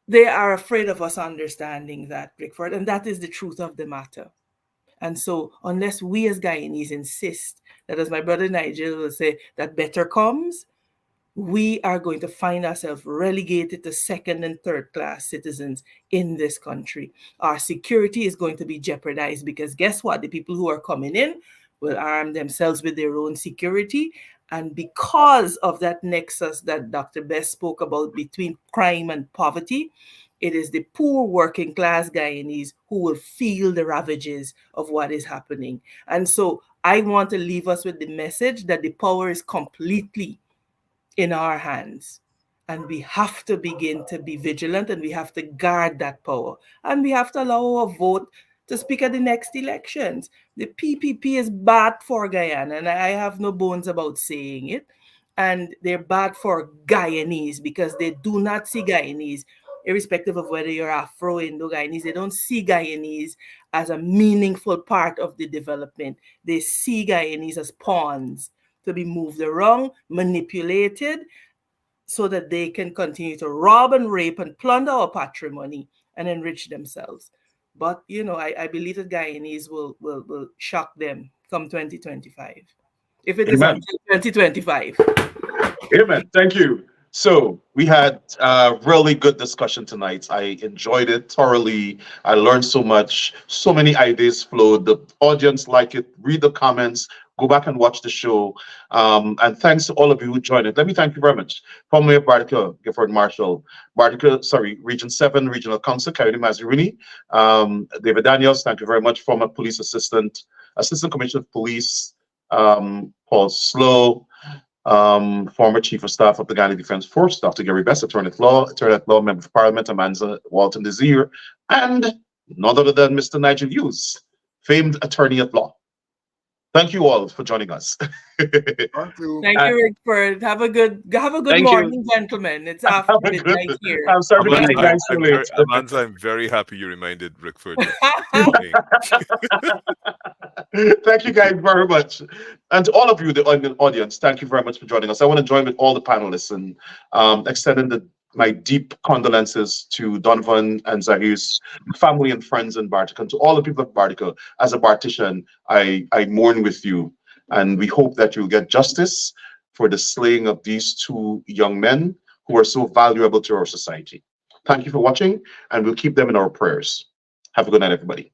they are afraid of us understanding that, Rickford, and that is the truth of the matter. And so unless we as Guyanese insist that, as my brother Nigel will say, that better comes, we are going to find ourselves relegated to second and third class citizens in this country. Our security is going to be jeopardized, because guess what? The people who are coming in will arm themselves with their own security. And because of that nexus that Dr. Best spoke about between crime and poverty, it is the poor working class Guyanese who will feel the ravages of what is happening. And so I want to leave us with the message that the power is completely in our hands. And we have to begin to be vigilant, and we have to guard that power. And we have to allow our vote to speak at the next elections. The PPP is bad for Guyana, and I have no bones about saying it. And they're bad for Guyanese, because they do not see Guyanese, irrespective of whether you're Afro, Indo, Guyanese, they don't see Guyanese as a meaningful part of the development. They see Guyanese as pawns to be moved around, manipulated, so that they can continue to rob and rape and plunder our patrimony and enrich themselves. But, I believe that Guyanese will shock them come 2025. If it is Amen. until 2025. Amen. Thank you. So we had a really good discussion tonight. I enjoyed it thoroughly. I learned so much. So many ideas flowed. The audience liked it. Read the comments. Go back and watch the show. And thanks to all of you who joined it. Let me thank you very much. Former Mayor Bartica, Gifford Marshall, Bartica, sorry, Region 7, Regional Council, Coyote Mazuruni, David Daniels, thank you very much. Former Police Assistant Commissioner of Police, Paul Slow, former Chief of Staff of the Guyana Defense Force, Dr. Gary Best, Attorney at Law, Member of Parliament, Amanda Walton Desir, and none other than Mr. Nigel Hughes, famed attorney at law. Thank you all for joining us. Thank you. Thank you, Rickford. Have a good Thank morning, gentlemen. It's after Have a midnight good. here. I'm sorry to Good keep you night. guys so late. Amanda, I'm very happy you reminded Rickford of me. Thank you guys very much. And to all of you, the audience, thank you very much for joining us. I want to join with all the panelists and extending my deep condolences to Donovan and Zahir's family and friends in Bartica, and to all the people of Bartica. As a Bartician, I mourn with you, and we hope that you'll get justice for the slaying of these two young men who are so valuable to our society. Thank you for watching, and we'll keep them in our prayers. Have a good night, everybody.